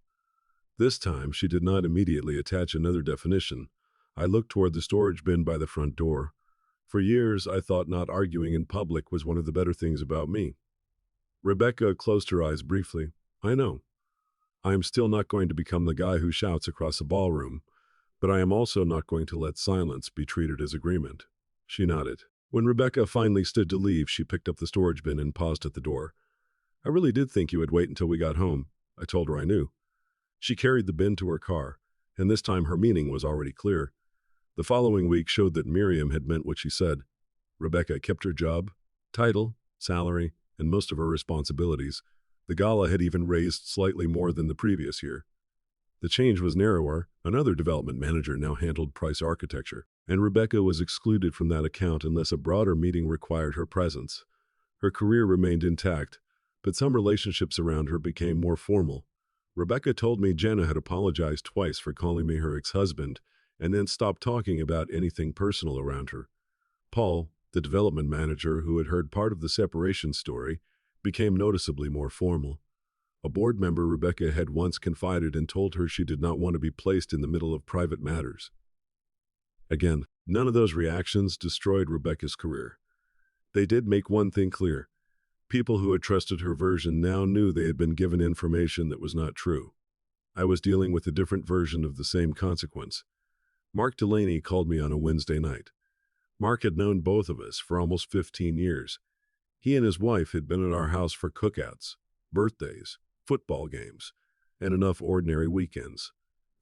This time, she did not immediately attach another definition. I looked toward the storage bin by the front door. For years, I thought not arguing in public was one of the better things about me. Rebecca closed her eyes briefly. "I know. I am still not going to become the guy who shouts across a ballroom, but I am also not going to let silence be treated as agreement." She nodded. When Rebecca finally stood to leave, she picked up the storage bin and paused at the door. "I really did think you would wait until we got home." I told her I knew. She carried the bin to her car, and this time her meaning was already clear. The following week showed that Miriam had meant what she said. Rebecca kept her job, title, salary, and most of her responsibilities. The gala had even raised slightly more than the previous year. The change was narrower. Another development manager now handled price architecture, and Rebecca was excluded from that account unless a broader meeting required her presence. Her career remained intact, but some relationships around her became more formal. Rebecca told me Jenna had apologized twice for calling me her ex-husband and then stopped talking about anything personal around her. Paul, the development manager who had heard part of the separation story, became noticeably more formal. A board member Rebecca had once confided and told her she did not want to be placed in the middle of private matters. Again, none of those reactions destroyed Rebecca's career. They did make one thing clear. People who had trusted her version now knew they had been given information that was not true. I was dealing with a different version of the same consequence. Mark Delaney called me on a Wednesday night. Mark had known both of us for almost 15 years. He and his wife had been at our house for cookouts, birthdays, football games, and enough ordinary weekends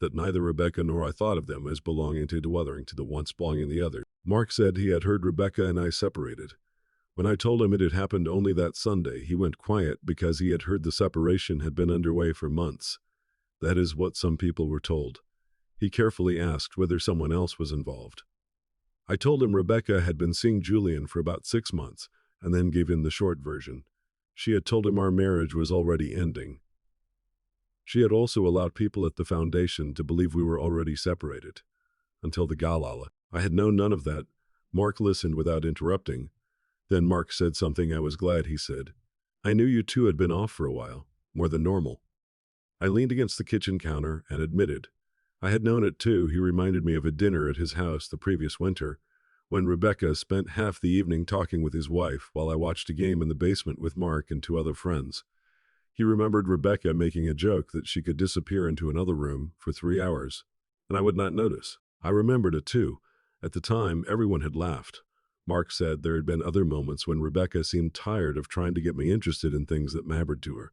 that neither Rebecca nor I thought of them as belonging to the othering to the once belonging the other. Mark said he had heard Rebecca and I separated. When I told him it had happened only that Sunday, he went quiet because he had heard the separation had been underway for months. That is what some people were told. He carefully asked whether someone else was involved. I told him Rebecca had been seeing Julian for about 6 months, and then gave him the short version. She had told him our marriage was already ending. She had also allowed people at the foundation to believe we were already separated. Until the gala. I had known none of that. Mark listened without interrupting. Then Mark said something I was glad he said. "I knew you two had been off for a while, more than normal." I leaned against the kitchen counter and admitted. I had known it too. He reminded me of a dinner at his house the previous winter, when Rebecca spent half the evening talking with his wife while I watched a game in the basement with Mark and two other friends. He remembered Rebecca making a joke that she could disappear into another room for 3 hours, and I would not notice. I remembered it too. At the time, everyone had laughed. Mark said there had been other moments when Rebecca seemed tired of trying to get me interested in things that mattered to her.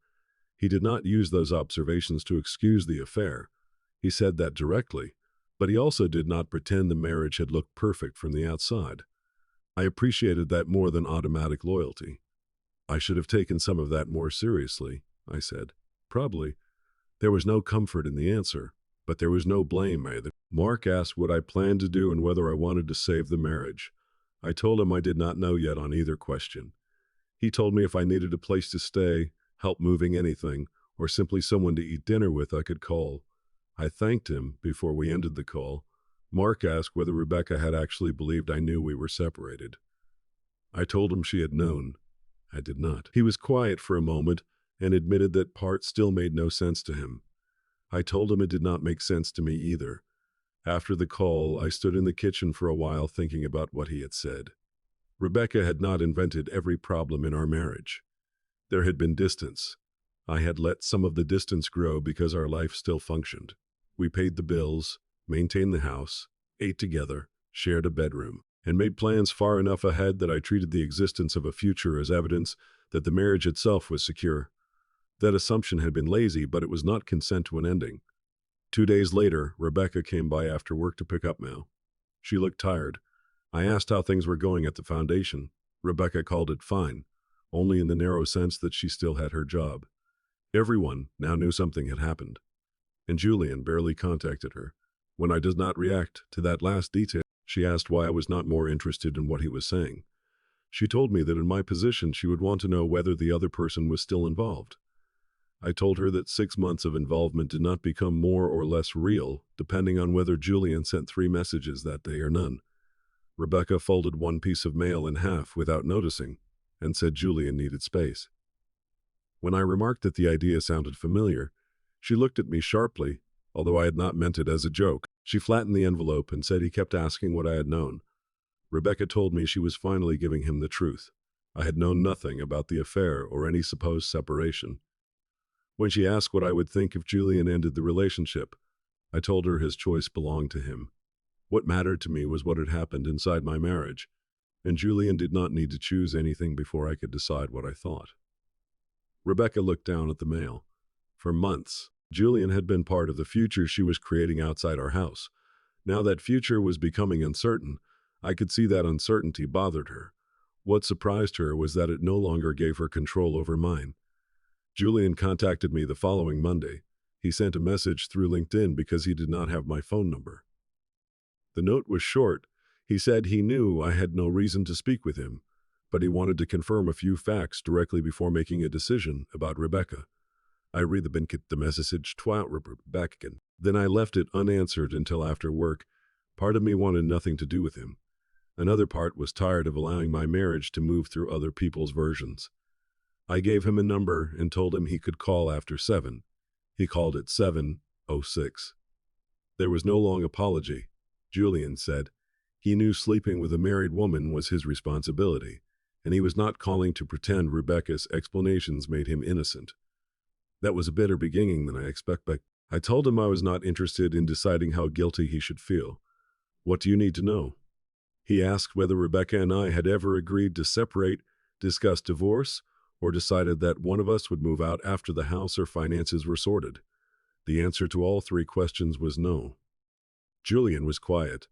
He did not use those observations to excuse the affair. He said that directly, but he also did not pretend the marriage had looked perfect from the outside. I appreciated that more than automatic loyalty. I should have taken some of that more seriously, I said. Probably. There was no comfort in the answer, but there was no blame either. Mark asked what I planned to do and whether I wanted to save the marriage. I told him I did not know yet on either question. He told me if I needed a place to stay, help moving anything, or simply someone to eat dinner with, I could call. I thanked him before we ended the call. Mark asked whether Rebecca had actually believed I knew we were separated. I told him she had known. I did not. He was quiet for a moment and admitted that part still made no sense to him. I told him it did not make sense to me either. After the call, I stood in the kitchen for a while thinking about what he had said. Rebecca had not invented every problem in our marriage. There had been distance. I had let some of the distance grow because our life still functioned. We paid the bills, maintained the house, ate together, shared a bedroom, and made plans far enough ahead that I treated the existence of a future as evidence that the marriage itself was secure. That assumption had been lazy, but it was not consent to an ending. 2 days later, Rebecca came by after work to pick up Mel. She looked tired. I asked how things were going at the foundation. Rebecca called it fine, only in the narrow sense that she still had her job. Everyone now knew something had happened, and Julian barely contacted her. When I did not react to that last detail, she asked why I was not more interested in what he was saying. She told me that in my position she would want to know whether the other person was still involved. I told her that 6 months of involvement did not become more or less real, depending on whether Julian sent 3 messages that day or none. Rebecca folded one piece of mail in half without noticing, and said Julian needed space. When I remarked that the idea sounded familiar, she looked at me sharply, although I had not meant it as a joke. She flattened the envelope and said he kept asking what I had known. Rebecca told me she was finally giving him the truth. I had known nothing about the affair or any supposed separation. When she asked what I would think if Julian ended the relationship, I told her his choice belonged to him. What mattered to me was what had happened inside my marriage, and Julian did not need to choose anything before I could decide what I thought. Rebecca looked down at the mail. For months, Julian had been part of the future she was creating outside our house. Now that future was becoming uncertain. I could see that uncertainty bothered her. What surprised her was that it no longer gave her control over mine. Julian contacted me the following Monday. He sent a message through LinkedIn because he did not have my phone number. The note was short. He said he knew I had no reason to speak with him, but he wanted to confirm a few facts directly before making a decision about Rebecca. I read the message back again. Then I left it unanswered until after work. Part of me wanted nothing to do with him. Another part was tired of allowing my marriage to move through other people's versions. I gave him a number and told him he could call after 7. He called at 7:06. There was no long apology. Julian said he knew sleeping with a married woman was his responsibility, and he was not calling to pretend Rebecca's explanations made him innocent. That was a better beginning than I expected. I told him I was not interested in deciding how guilty he should feel. What do you need to know? He asked whether Rebecca and I had ever agreed to separate, discuss divorce, or decided that one of us would move out after the house or finances were sorted. The answer to all 3 questions was no. Julian was quiet.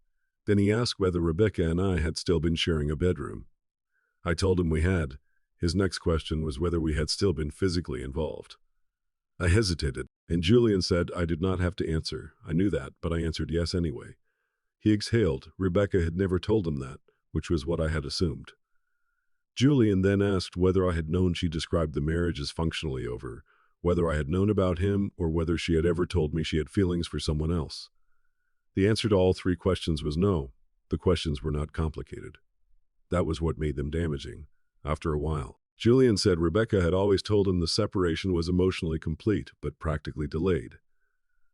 Then he asked whether Rebecca and I had still been sharing a bedroom. I told him we had. His next question was whether we had still been physically involved. I hesitated, and Julian said I did not have to answer. I knew that, but I answered yes anyway. He exhaled. Rebecca had never told him that, which was what I had assumed. Julian then asked whether I had known she described the marriage as functionally over, whether I had known about him, or whether she had ever told me she had feelings for someone else. The answer to all 3 questions was no. The questions were not complicated. That was what made them damaging. After a while, Julian said Rebecca had always told him the separation was emotionally complete, but practically delayed.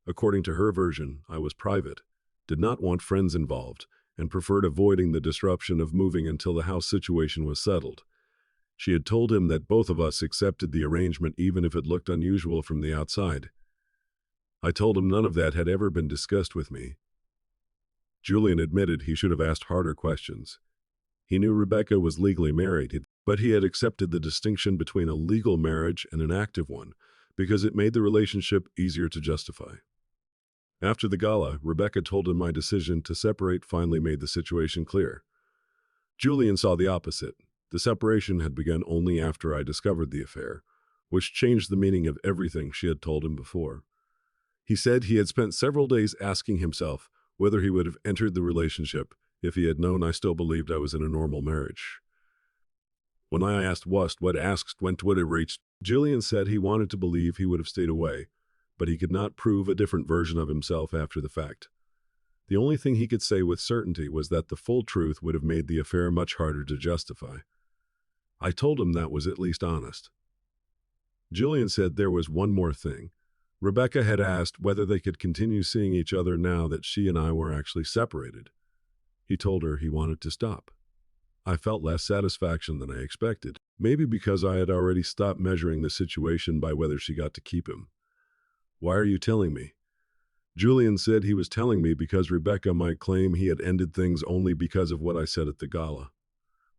According to her version, I was private, did not want friends involved, and preferred avoiding the disruption of moving until the house situation was settled. She had told him that both of us accepted the arrangement even if it looked unusual from the outside. I told him none of that had ever been discussed with me. Julian admitted he should have asked harder questions. He knew Rebecca was legally married, but he had accepted the distinction between a legal marriage and an active one because it made the relationship easier to justify. After the gala, Rebecca told him my decision to separate finally made the situation clear. Julian saw the opposite. The separation had begun only after I discovered the affair, which changed the meaning of everything she had told him before. He said he had spent several days asking himself whether he would have entered the relationship if he had known I still believed I was in a normal marriage. When I asked what went would it reached, Julian said he wanted to believe he would have stayed away, but he could not prove a different version of himself after the fact. The only thing he could say with certainty was that the full truth would have made the affair much harder to justify. I told him that was at least honest. Julian said there was one more thing. Rebecca had asked whether they could continue seeing each other now that she and I were actually separated. He told her he wanted to stop. I felt less satisfaction than I expected, maybe because I had already stopped measuring the situation by whether she got to keep him. "Why are you telling me?" Julian said he was telling me because Rebecca might claim he had ended things only because of what I said at the gala.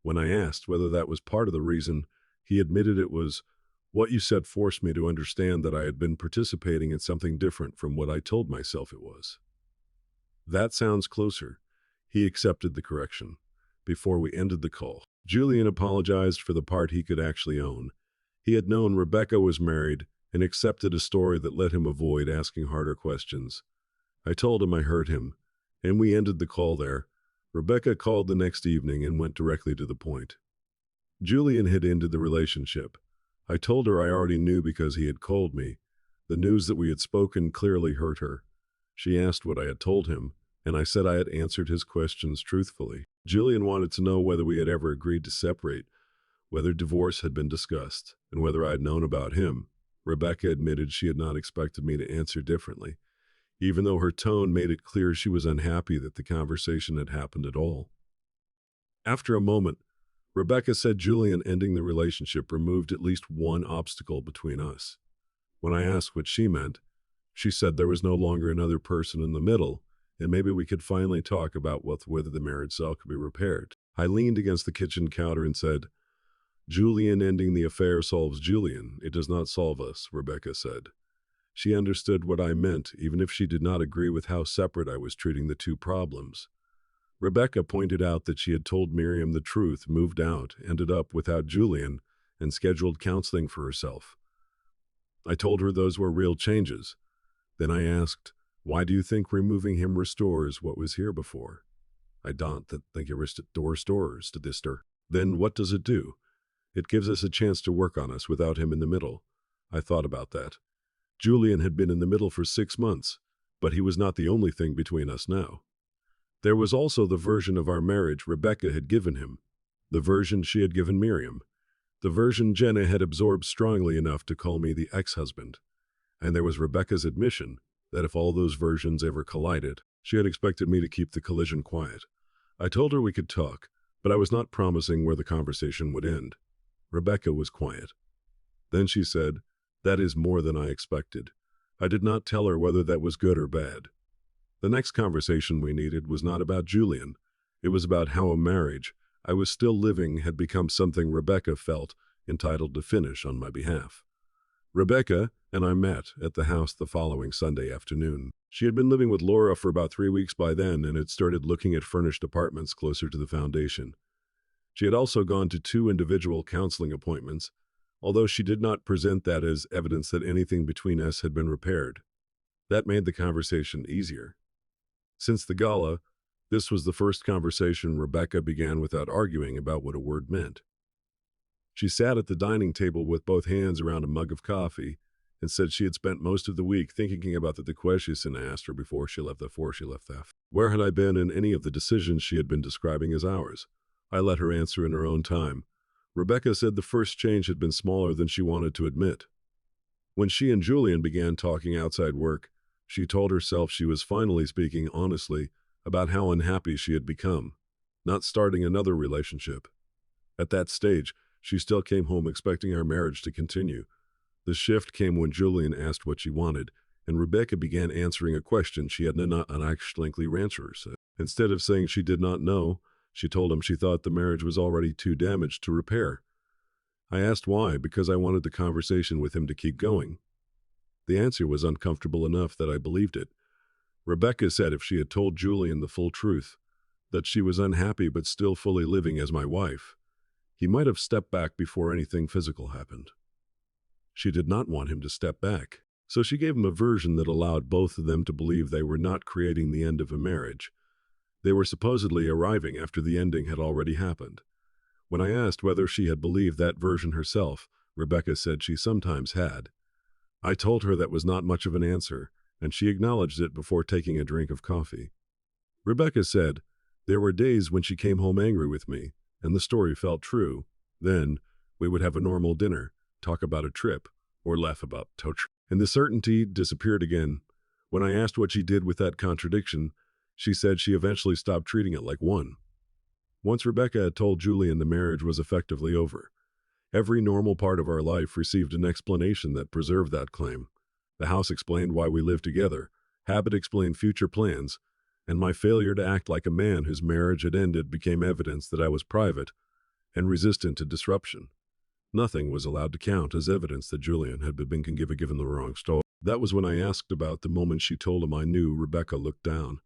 When I asked whether that was part of the reason, he admitted it was, "What you said forced me to understand that I had been participating in something different from what I told myself it was." That sounds closer. He accepted the correction. Before we ended the call, Julian apologized for the part he could actually own. He had known Rebecca was married and accepted a story that let him avoid asking harder questions. I told him I heard him, and we ended the call there. Rebecca called the next evening and went directly to the point. Julian had ended the relationship. I told her I already knew because he had called me. The news that we had spoken clearly hurt her. She asked what I had told him, and I said I had answered his questions truthfully. Julian wanted to know whether we had ever agreed to separate, whether divorce had been discussed, and whether I had known about him. Rebecca admitted she had not expected me to answer differently, even though her tone made it clear she was unhappy that the conversation had happened at all. After a moment, Rebecca said Julian ending the relationship removed at least one obstacle between us. When I asked what she meant, she said there was no longer another person in the middle, and maybe we could finally talk about whether the marriage cell could be repaired. I leaned against the kitchen counter and said, "Julian ending the affair solves Julian. It does not solve us," Rebecca said. She understood what I meant, even if she did not agree with how separate I was treating the two problems. Rebecca pointed out that she had told Miriam the truth, moved out, ended up without Julian, and scheduled counseling for herself. I told her those were real changes. Then I asked, "Why do you think removing him restores what was here before?" "I don't think it restores to this. Then what does it do?" "It gives us a chance to work on us without him in the middle." I thought about that. Julian had been in the middle for 6 months, but he was not the only thing between us now. There was also the version of our marriage Rebecca had given him, the version she had given Miriam, the version Jenna had absorbed strongly enough to call me the ex-husband. And there was Rebecca's admission that if all those versions ever collided, she had expected me to keep the collision quiet. I told her we could talk, but I was not promising where the conversation would end. Rebecca was quiet. Then she said, "That is more than I expected." I did not tell her whether that was good or bad. The next conversation we needed was not about Julian. It was about how a marriage I was still living had become something Rebecca felt entitled to finish on my behalf. Rebecca and I met at the house the following Sunday afternoon. She had been living with Laura for about 3 weeks by then and had started looking at furnished apartments closer to the foundation. She had also gone to 2 individual counseling appointments, although she did not present that as evidence that anything between us had been repaired. That made the conversation easier. Since the gala, this was the first conversation Rebecca began without arguing about what a word meant. She sat at the dining table with both hands around a mug of coffee and said she had spent most of the week thinking about the questions I asked her before she left that. Where had I been in any of the decisions she had been describing as ours? I let her answer in her own time. Rebecca said the first change had been smaller than she wanted to admit. When she and Julian began talking outside work, she told herself she was finally speaking honestly about how unhappy she had become, not starting another relationship. At that stage, she still came home expecting our marriage to continue. The shift came when Julian asked what she wanted, and Rebecca began answering a question she had not actually answered. Instead of saying she did not know, she told him she thought the marriage was already too damaged to repair. I asked why, because I wanted the conversation with him to keep going. The answer was uncomfortable enough that I believed it. Rebecca said if she had told Julian the full truth, that she was unhappy but still fully living as my wife, he might have stepped back before anything physical happened. She did not want him to step back, so she gave him a version that allowed both of them to believe they were not creating the end of a marriage. They were supposedly arriving after the ending had already happened. When I asked whether she had believed that version herself, Rebecca said she sometimes had. I told her that was not much of an answer, and she acknowledged it before taking a drink of coffee. Rebecca said, there were days when she came home angry with me, and the story felt true. Then, we would have a normal dinner, talk about a trip, or laugh about touch. And the certainty disappeared again. When I asked what she did with that contradiction, she said she eventually stopped treating it like one. Once Rebecca had told Julian the marriage was effectively over. Every normal part of our life received an explanation that preserved that claim. The house explained why we lived together, habit explained future plans, and my failure to act like a man whose marriage had ended became evidence that I was private and resistant to disruption. Nothing was allowed to count as evidence that Julian had been given the wrong story. That was when I asked about the moment she told him I knew. Rebecca looked down.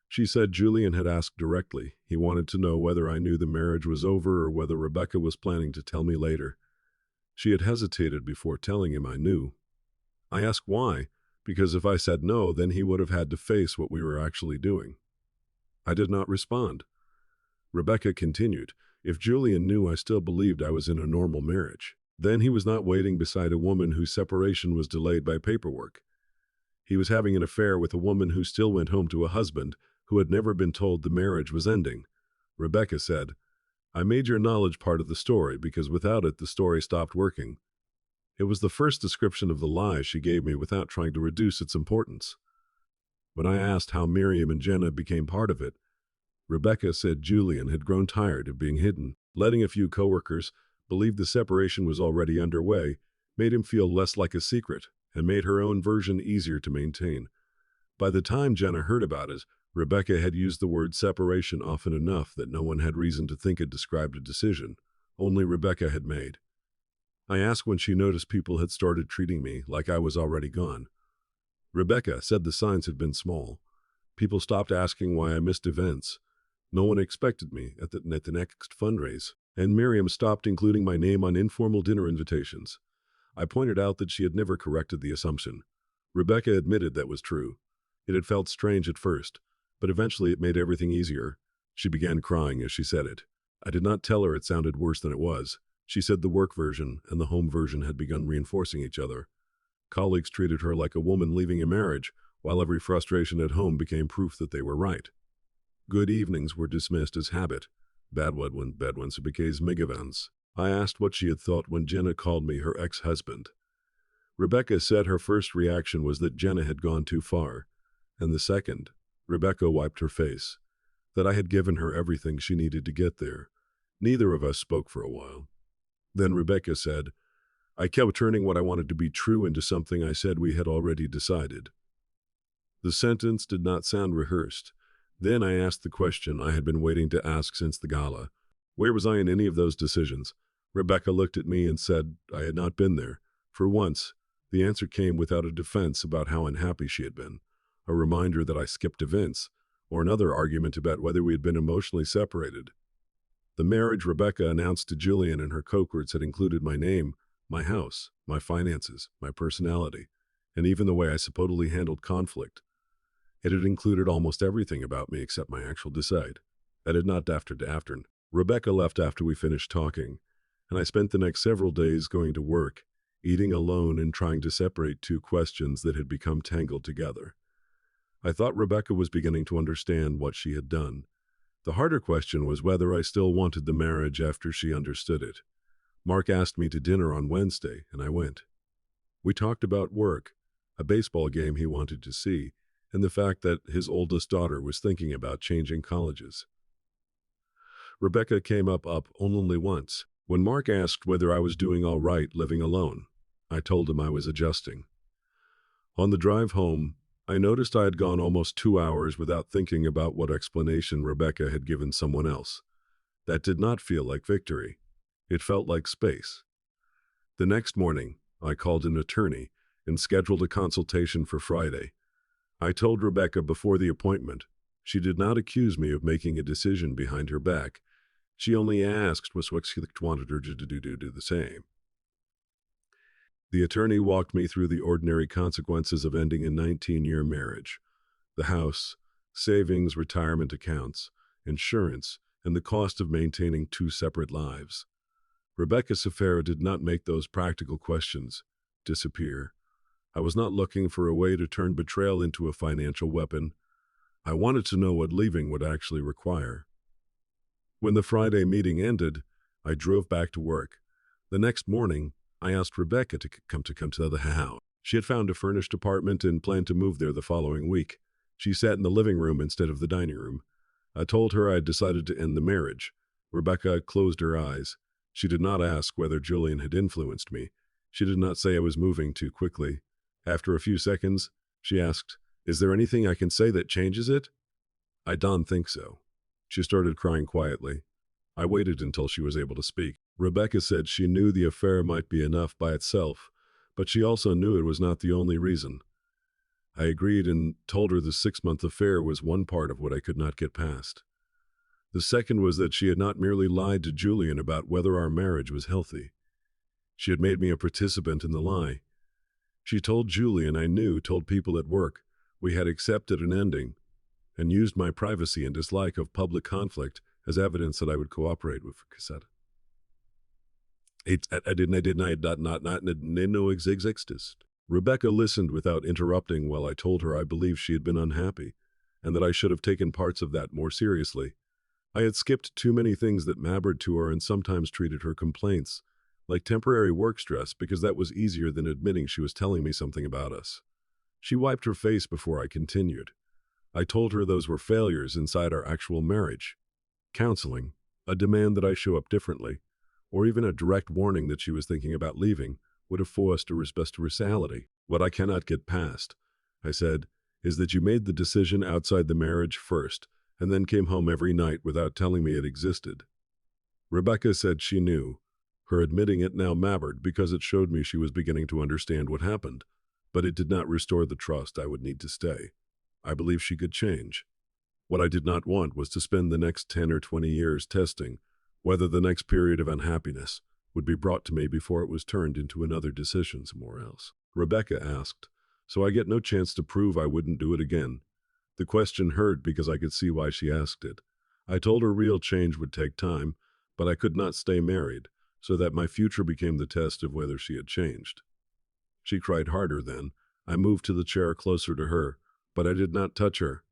She said Julian had asked directly. He wanted to know whether I knew the marriage was over or whether Rebecca was planning to tell me later. She had hesitated before telling him I knew. I asked why, because if I said no, then he would have had to face what we were actually doing. I did not respond. Rebecca continued, if Julian knew I still believed I was in a normal marriage, then he was not waiting beside a woman whose separation was delayed by paperwork. He was having an affair with a woman who still went home to a husband who had never been told the marriage was ending. Rebecca said, I made your knowledge part of the story because without it the story stopped working. It was the first description of the lie she gave me without trying to reduce its importance. When I asked how Miriam and Jenna became part of it, Rebecca said Julian had grown tired of being hidden. Letting a few coworkers believe the separation was already underway made him feel less like a secret and made her own version easier to maintain. By the time Jenna heard about it, Rebecca had used the word separation often enough that no one had reason to think it described a decision only Rebecca had made. I asked when she noticed people had started treating me like I was already gone. Rebecca said the signs had been small. People stopped asking why I missed events. No one expected me at the next fundraise, and Miriam stopped including my name on informal dinner invitations. I pointed out that she had never corrected the assumption. Rebecca admitted that was true. It had felt strange at first, but eventually it made everything easier. She began crying as she said it. I did not tell her it sounded worse than it was. She said the work version and the home version had begun reinforcing each other. Colleagues treated her like a woman leaving a marriage, while every frustration at home became proof that they were right. Good evenings were dismissed as habit. Bad ones became megavans. I asked what she had thought when Jenna called me her ex-husband. Rebecca said her first reaction was that Jenna had gone too far, and the second, Rebecca wiped her face, that I had given her everything she needed to get there. Neither of us spoke for a while. Then Rebecca said, I kept turning what I wanted to be true into something I said we had already decided. The sentence did not sound rehearsed. Then I asked the question I had been waiting to ask since the gala. Where was I in any of those decisions? Rebecca looked at me and said I had not been there. For once, the answer came without a defense about how unhappy she had been, a reminder that I skipped events, or another argument about whether we had been emotionally separated. The marriage Rebecca announced to Julian and her cohorts had included my name, my house, my finances, my personality, and even the way I supposedly handled conflict. It had included almost everything about me except my actual decide. I did not after. Rebecca left after we finished talking, and I spent the next several days going to work, eating alone and trying to separate two questions that had become tangled together. I thought Rebecca was beginning to understand what she had done. The harder question was whether I still wanted the marriage after she understood it. Mark asked me to dinner on Wednesday, and I went. We talked about work, a baseball game he wanted to see, and the fact that his oldest daughter was thinking about changing colleges. Rebecca came up only once. When Mark asked whether I was doing all right living alone, I told him I was adjusting. On the drive home, I noticed I had gone almost 2 hours without thinking about what explanation Rebecca had given someone else. That did not feel like victory. It felt like space. The next morning, I called an attorney and scheduled a consultation for Friday. I told Rebecca before the appointment. She did not accuse me of making a decision behind her back. She only asked was what she wanted her to do the same. The attorney walked me through the ordinary consequences of ending a 19-year marriage: the house, savings, retirement accounts, insurance, and the cost of maintaining two separate lives. Rebecca Safara did not make those practical questions disappear. I was not looking for a way to turn betrayal into a financial weapon. I wanted to know what leaving would actually require. When the Friday meeting ended, I drove back to work. The next morning, I asked Rebecca to come to the house. She had found a furnished apartment and planned to move there the following week. She sat in the living room instead of the dining room. I told her I had decided to end the marriage. Rebecca closed her eyes. She did not ask whether Julian had influenced me. She did not say I was moving too quickly. After a few seconds, she asked, "Is there anything I can say that changes it?" "I don't think so." She started crying quietly. I waited until she was able to speak. Rebecca said she knew the affair might be enough by itself, but she also knew it was not the only reason. I agreed and told her the 6-month affair was one part of what I could not get past. The second was that she had not merely lied to Julian about whether our marriage was healthy. She had made me a participant in the lie. She told Julian I knew, told people at work, we had accepted an ending, and used my privacy and dislike of public conflict as evidence that I would cooperate with Cassette. I did not exist. Rebecca listened without interrupting while I told her I believed she had been unhappy, and that I should have taken parts of that more seriously. I had skipped too many things that mattered to her and sometimes treated her complaints like temporary work stress because that was easier than admitting she was telling me something about us. She wiped her face before I continued. I told her those were failures inside our actual marriage. Counseling, a demand that I show up differently, or even a direct warning that she was thinking about leaving, would have forced a respect to reality. What I cannot get past, I said, is that you made the decision outside the marriage first, and then came home every night without telling me it existed. Rebecca said she knew. Her admitting it now mattered because it showed me she was beginning to understand what happened, but it did not restore the trust I would need to stay. I believed she could change. What I did not want was to spend the next 10 or 20 years testing whether the next period of unhappiness would be brought to me before it was turned into another decision somewhere else. Rebecca asked, so I get no chance to prove I wouldn't do it again. The question hurt because I could see why she asked it. I told her real change would take time, but I could not stay married, so that my future became the test of whether she had changed. She cried harder then. I moved to the chair closer to her, but I did not touch her.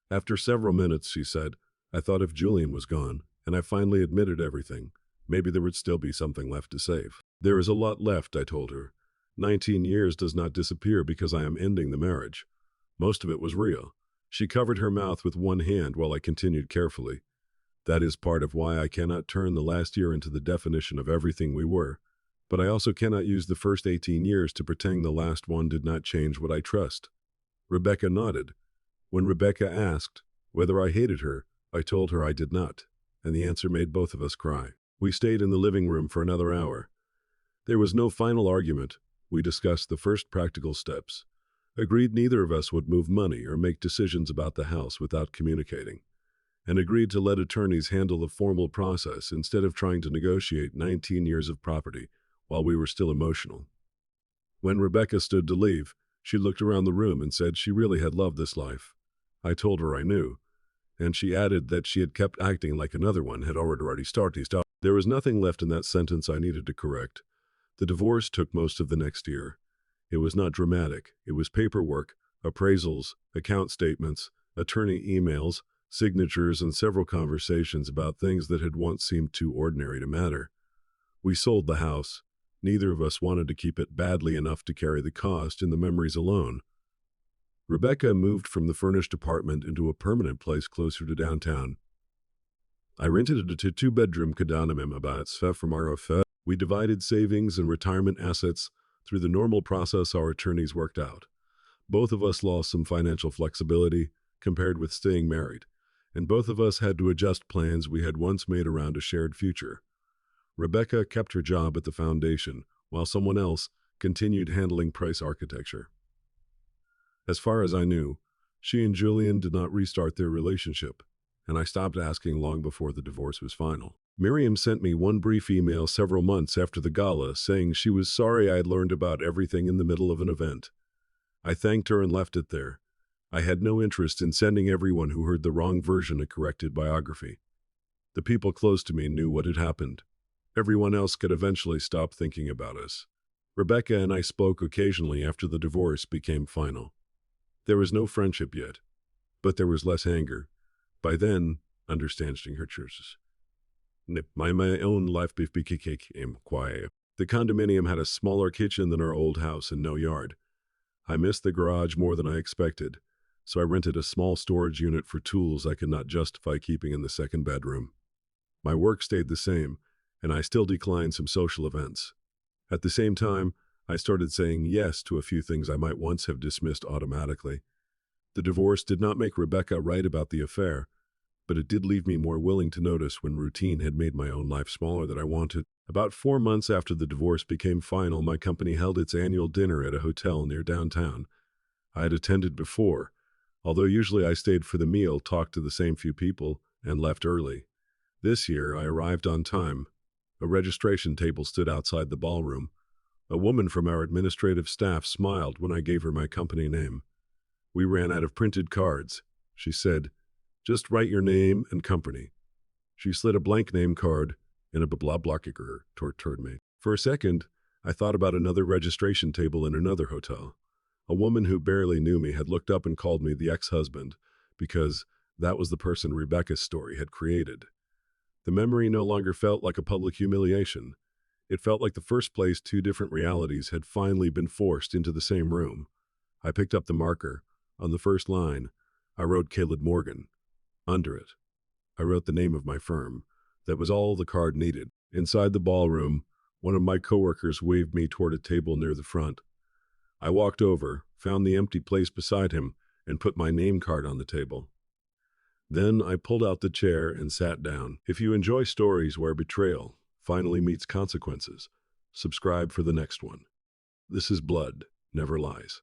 After several minutes, she said, I thought if Julian was gone, and I finally admitted everything, maybe there would still be something left to save. There is a lot left, I told her. 19 years does not disappear because I am ending the marriage. Most of it was real. She covered her mouth with one hand while I continued carefully. That is part of why I cannot turn the last year into the definition of everything we were. But I also cannot use the first 18 years to pretend the last one did not change what I trust. Rebecca nodded. When Rebecca asked whether I hated her, I told her I did not, and the answer made both of us cry. We stayed in the living room for another hour. There was no final argument. We discussed the first practical steps. Agreed neither of us would move money or make decisions about the house without communicating, and agreed to let attorneys handle the formal process instead of trying to negotiate 19 years of property while we were still emotional. When Rebecca stood to leave, she looked around the room and said she really had loved this life. I told her I knew, and she added that she had kept acting like another one had already started. There was nothing left in that sentence I needed to correct. The divorce took most of the next year. It was not dramatic. It was paperwork, appraisals, account statements, attorney emails, signatures, and several conversations about things that had once seemed too ordinary to matter. We sold the house. Neither of us wanted to keep it badly enough to carry the cost in the memories alone. Rebecca moved from the furnished apartment into a permanent place closer to downtown. I rented a two-bedroom condominium about from our affair. We divided savings and retirement assets through the normal process our attorneys worked out. Both of us lost some financial flexibility compared with staying married, and both of us had to adjust plans we had once made around a shared future. Rebecca kept her job at the foundation, while someone else continued handling price architecture. As far as I knew, she and Julian did not restart their relationship, and I stopped asking long before the divorce was final. Miriam sent me one brief email several months after the gala saying she was sorry I had learned about everything in the middle of an event. I thanked her and left it there. I had no interest in sending everyone who heard the wrong version a corrected biography. The people close to me knew what had happened. Everyone else could eventually stop thinking about us. Rebecca and I spoke occasionally after the divorce became final. There was no friendship yet, but there was less anger. By then, understanding her choices. My own life became quiet. The condominium had a smaller kitchen than our old house and no yard. I missed the garage more than I expected, so I rented a small storage unit for tools I could not justify keeping in the second bedroom. My work stayed the same, and I still declined some social events. At the same time, I started saying yes to a few things I might once have dismissed automatically. The divorce did not make Rebecca right about the affair, but it did leave me more willing to notice when routine had made my own life smaller than I wanted. About 4 months after the divorce became final, my company held its annual dinner at a hotel near downtown. I had attended before, although usually I stayed for the meal, talked to the same few people, and left early. This year, I arrived on time. A registration table stood outside the ballroom. A woman from our administrative staff smiled when I gave her my company name. "We ran out of printed cards," she said. "Just write your name and company." She slid a blank name card in a blah blocker toward me. For a second, I thought about another registration table in another hotel. A woman who barely knew me had looked up and called me the ex-husband because that was the person Rebecca's story had created. The memory no longer felt like a public humiliation. It felt like the first place two different realities had finally been forced into the same room. I picked up the marker. On the first line, I wrote Caleb Morgan. Under it, I wrote the name of my firm. That was all the card needed. Inside the ballroom, one of my coworkers waved me toward a table near the front. I walked over, found the empty place beside him, and put my name card on the table. Then I pulled out the chair and sat down. If you enjoy stories where betrayal finally meets consequences, subscribe for the next one. This is Blood Never Lies.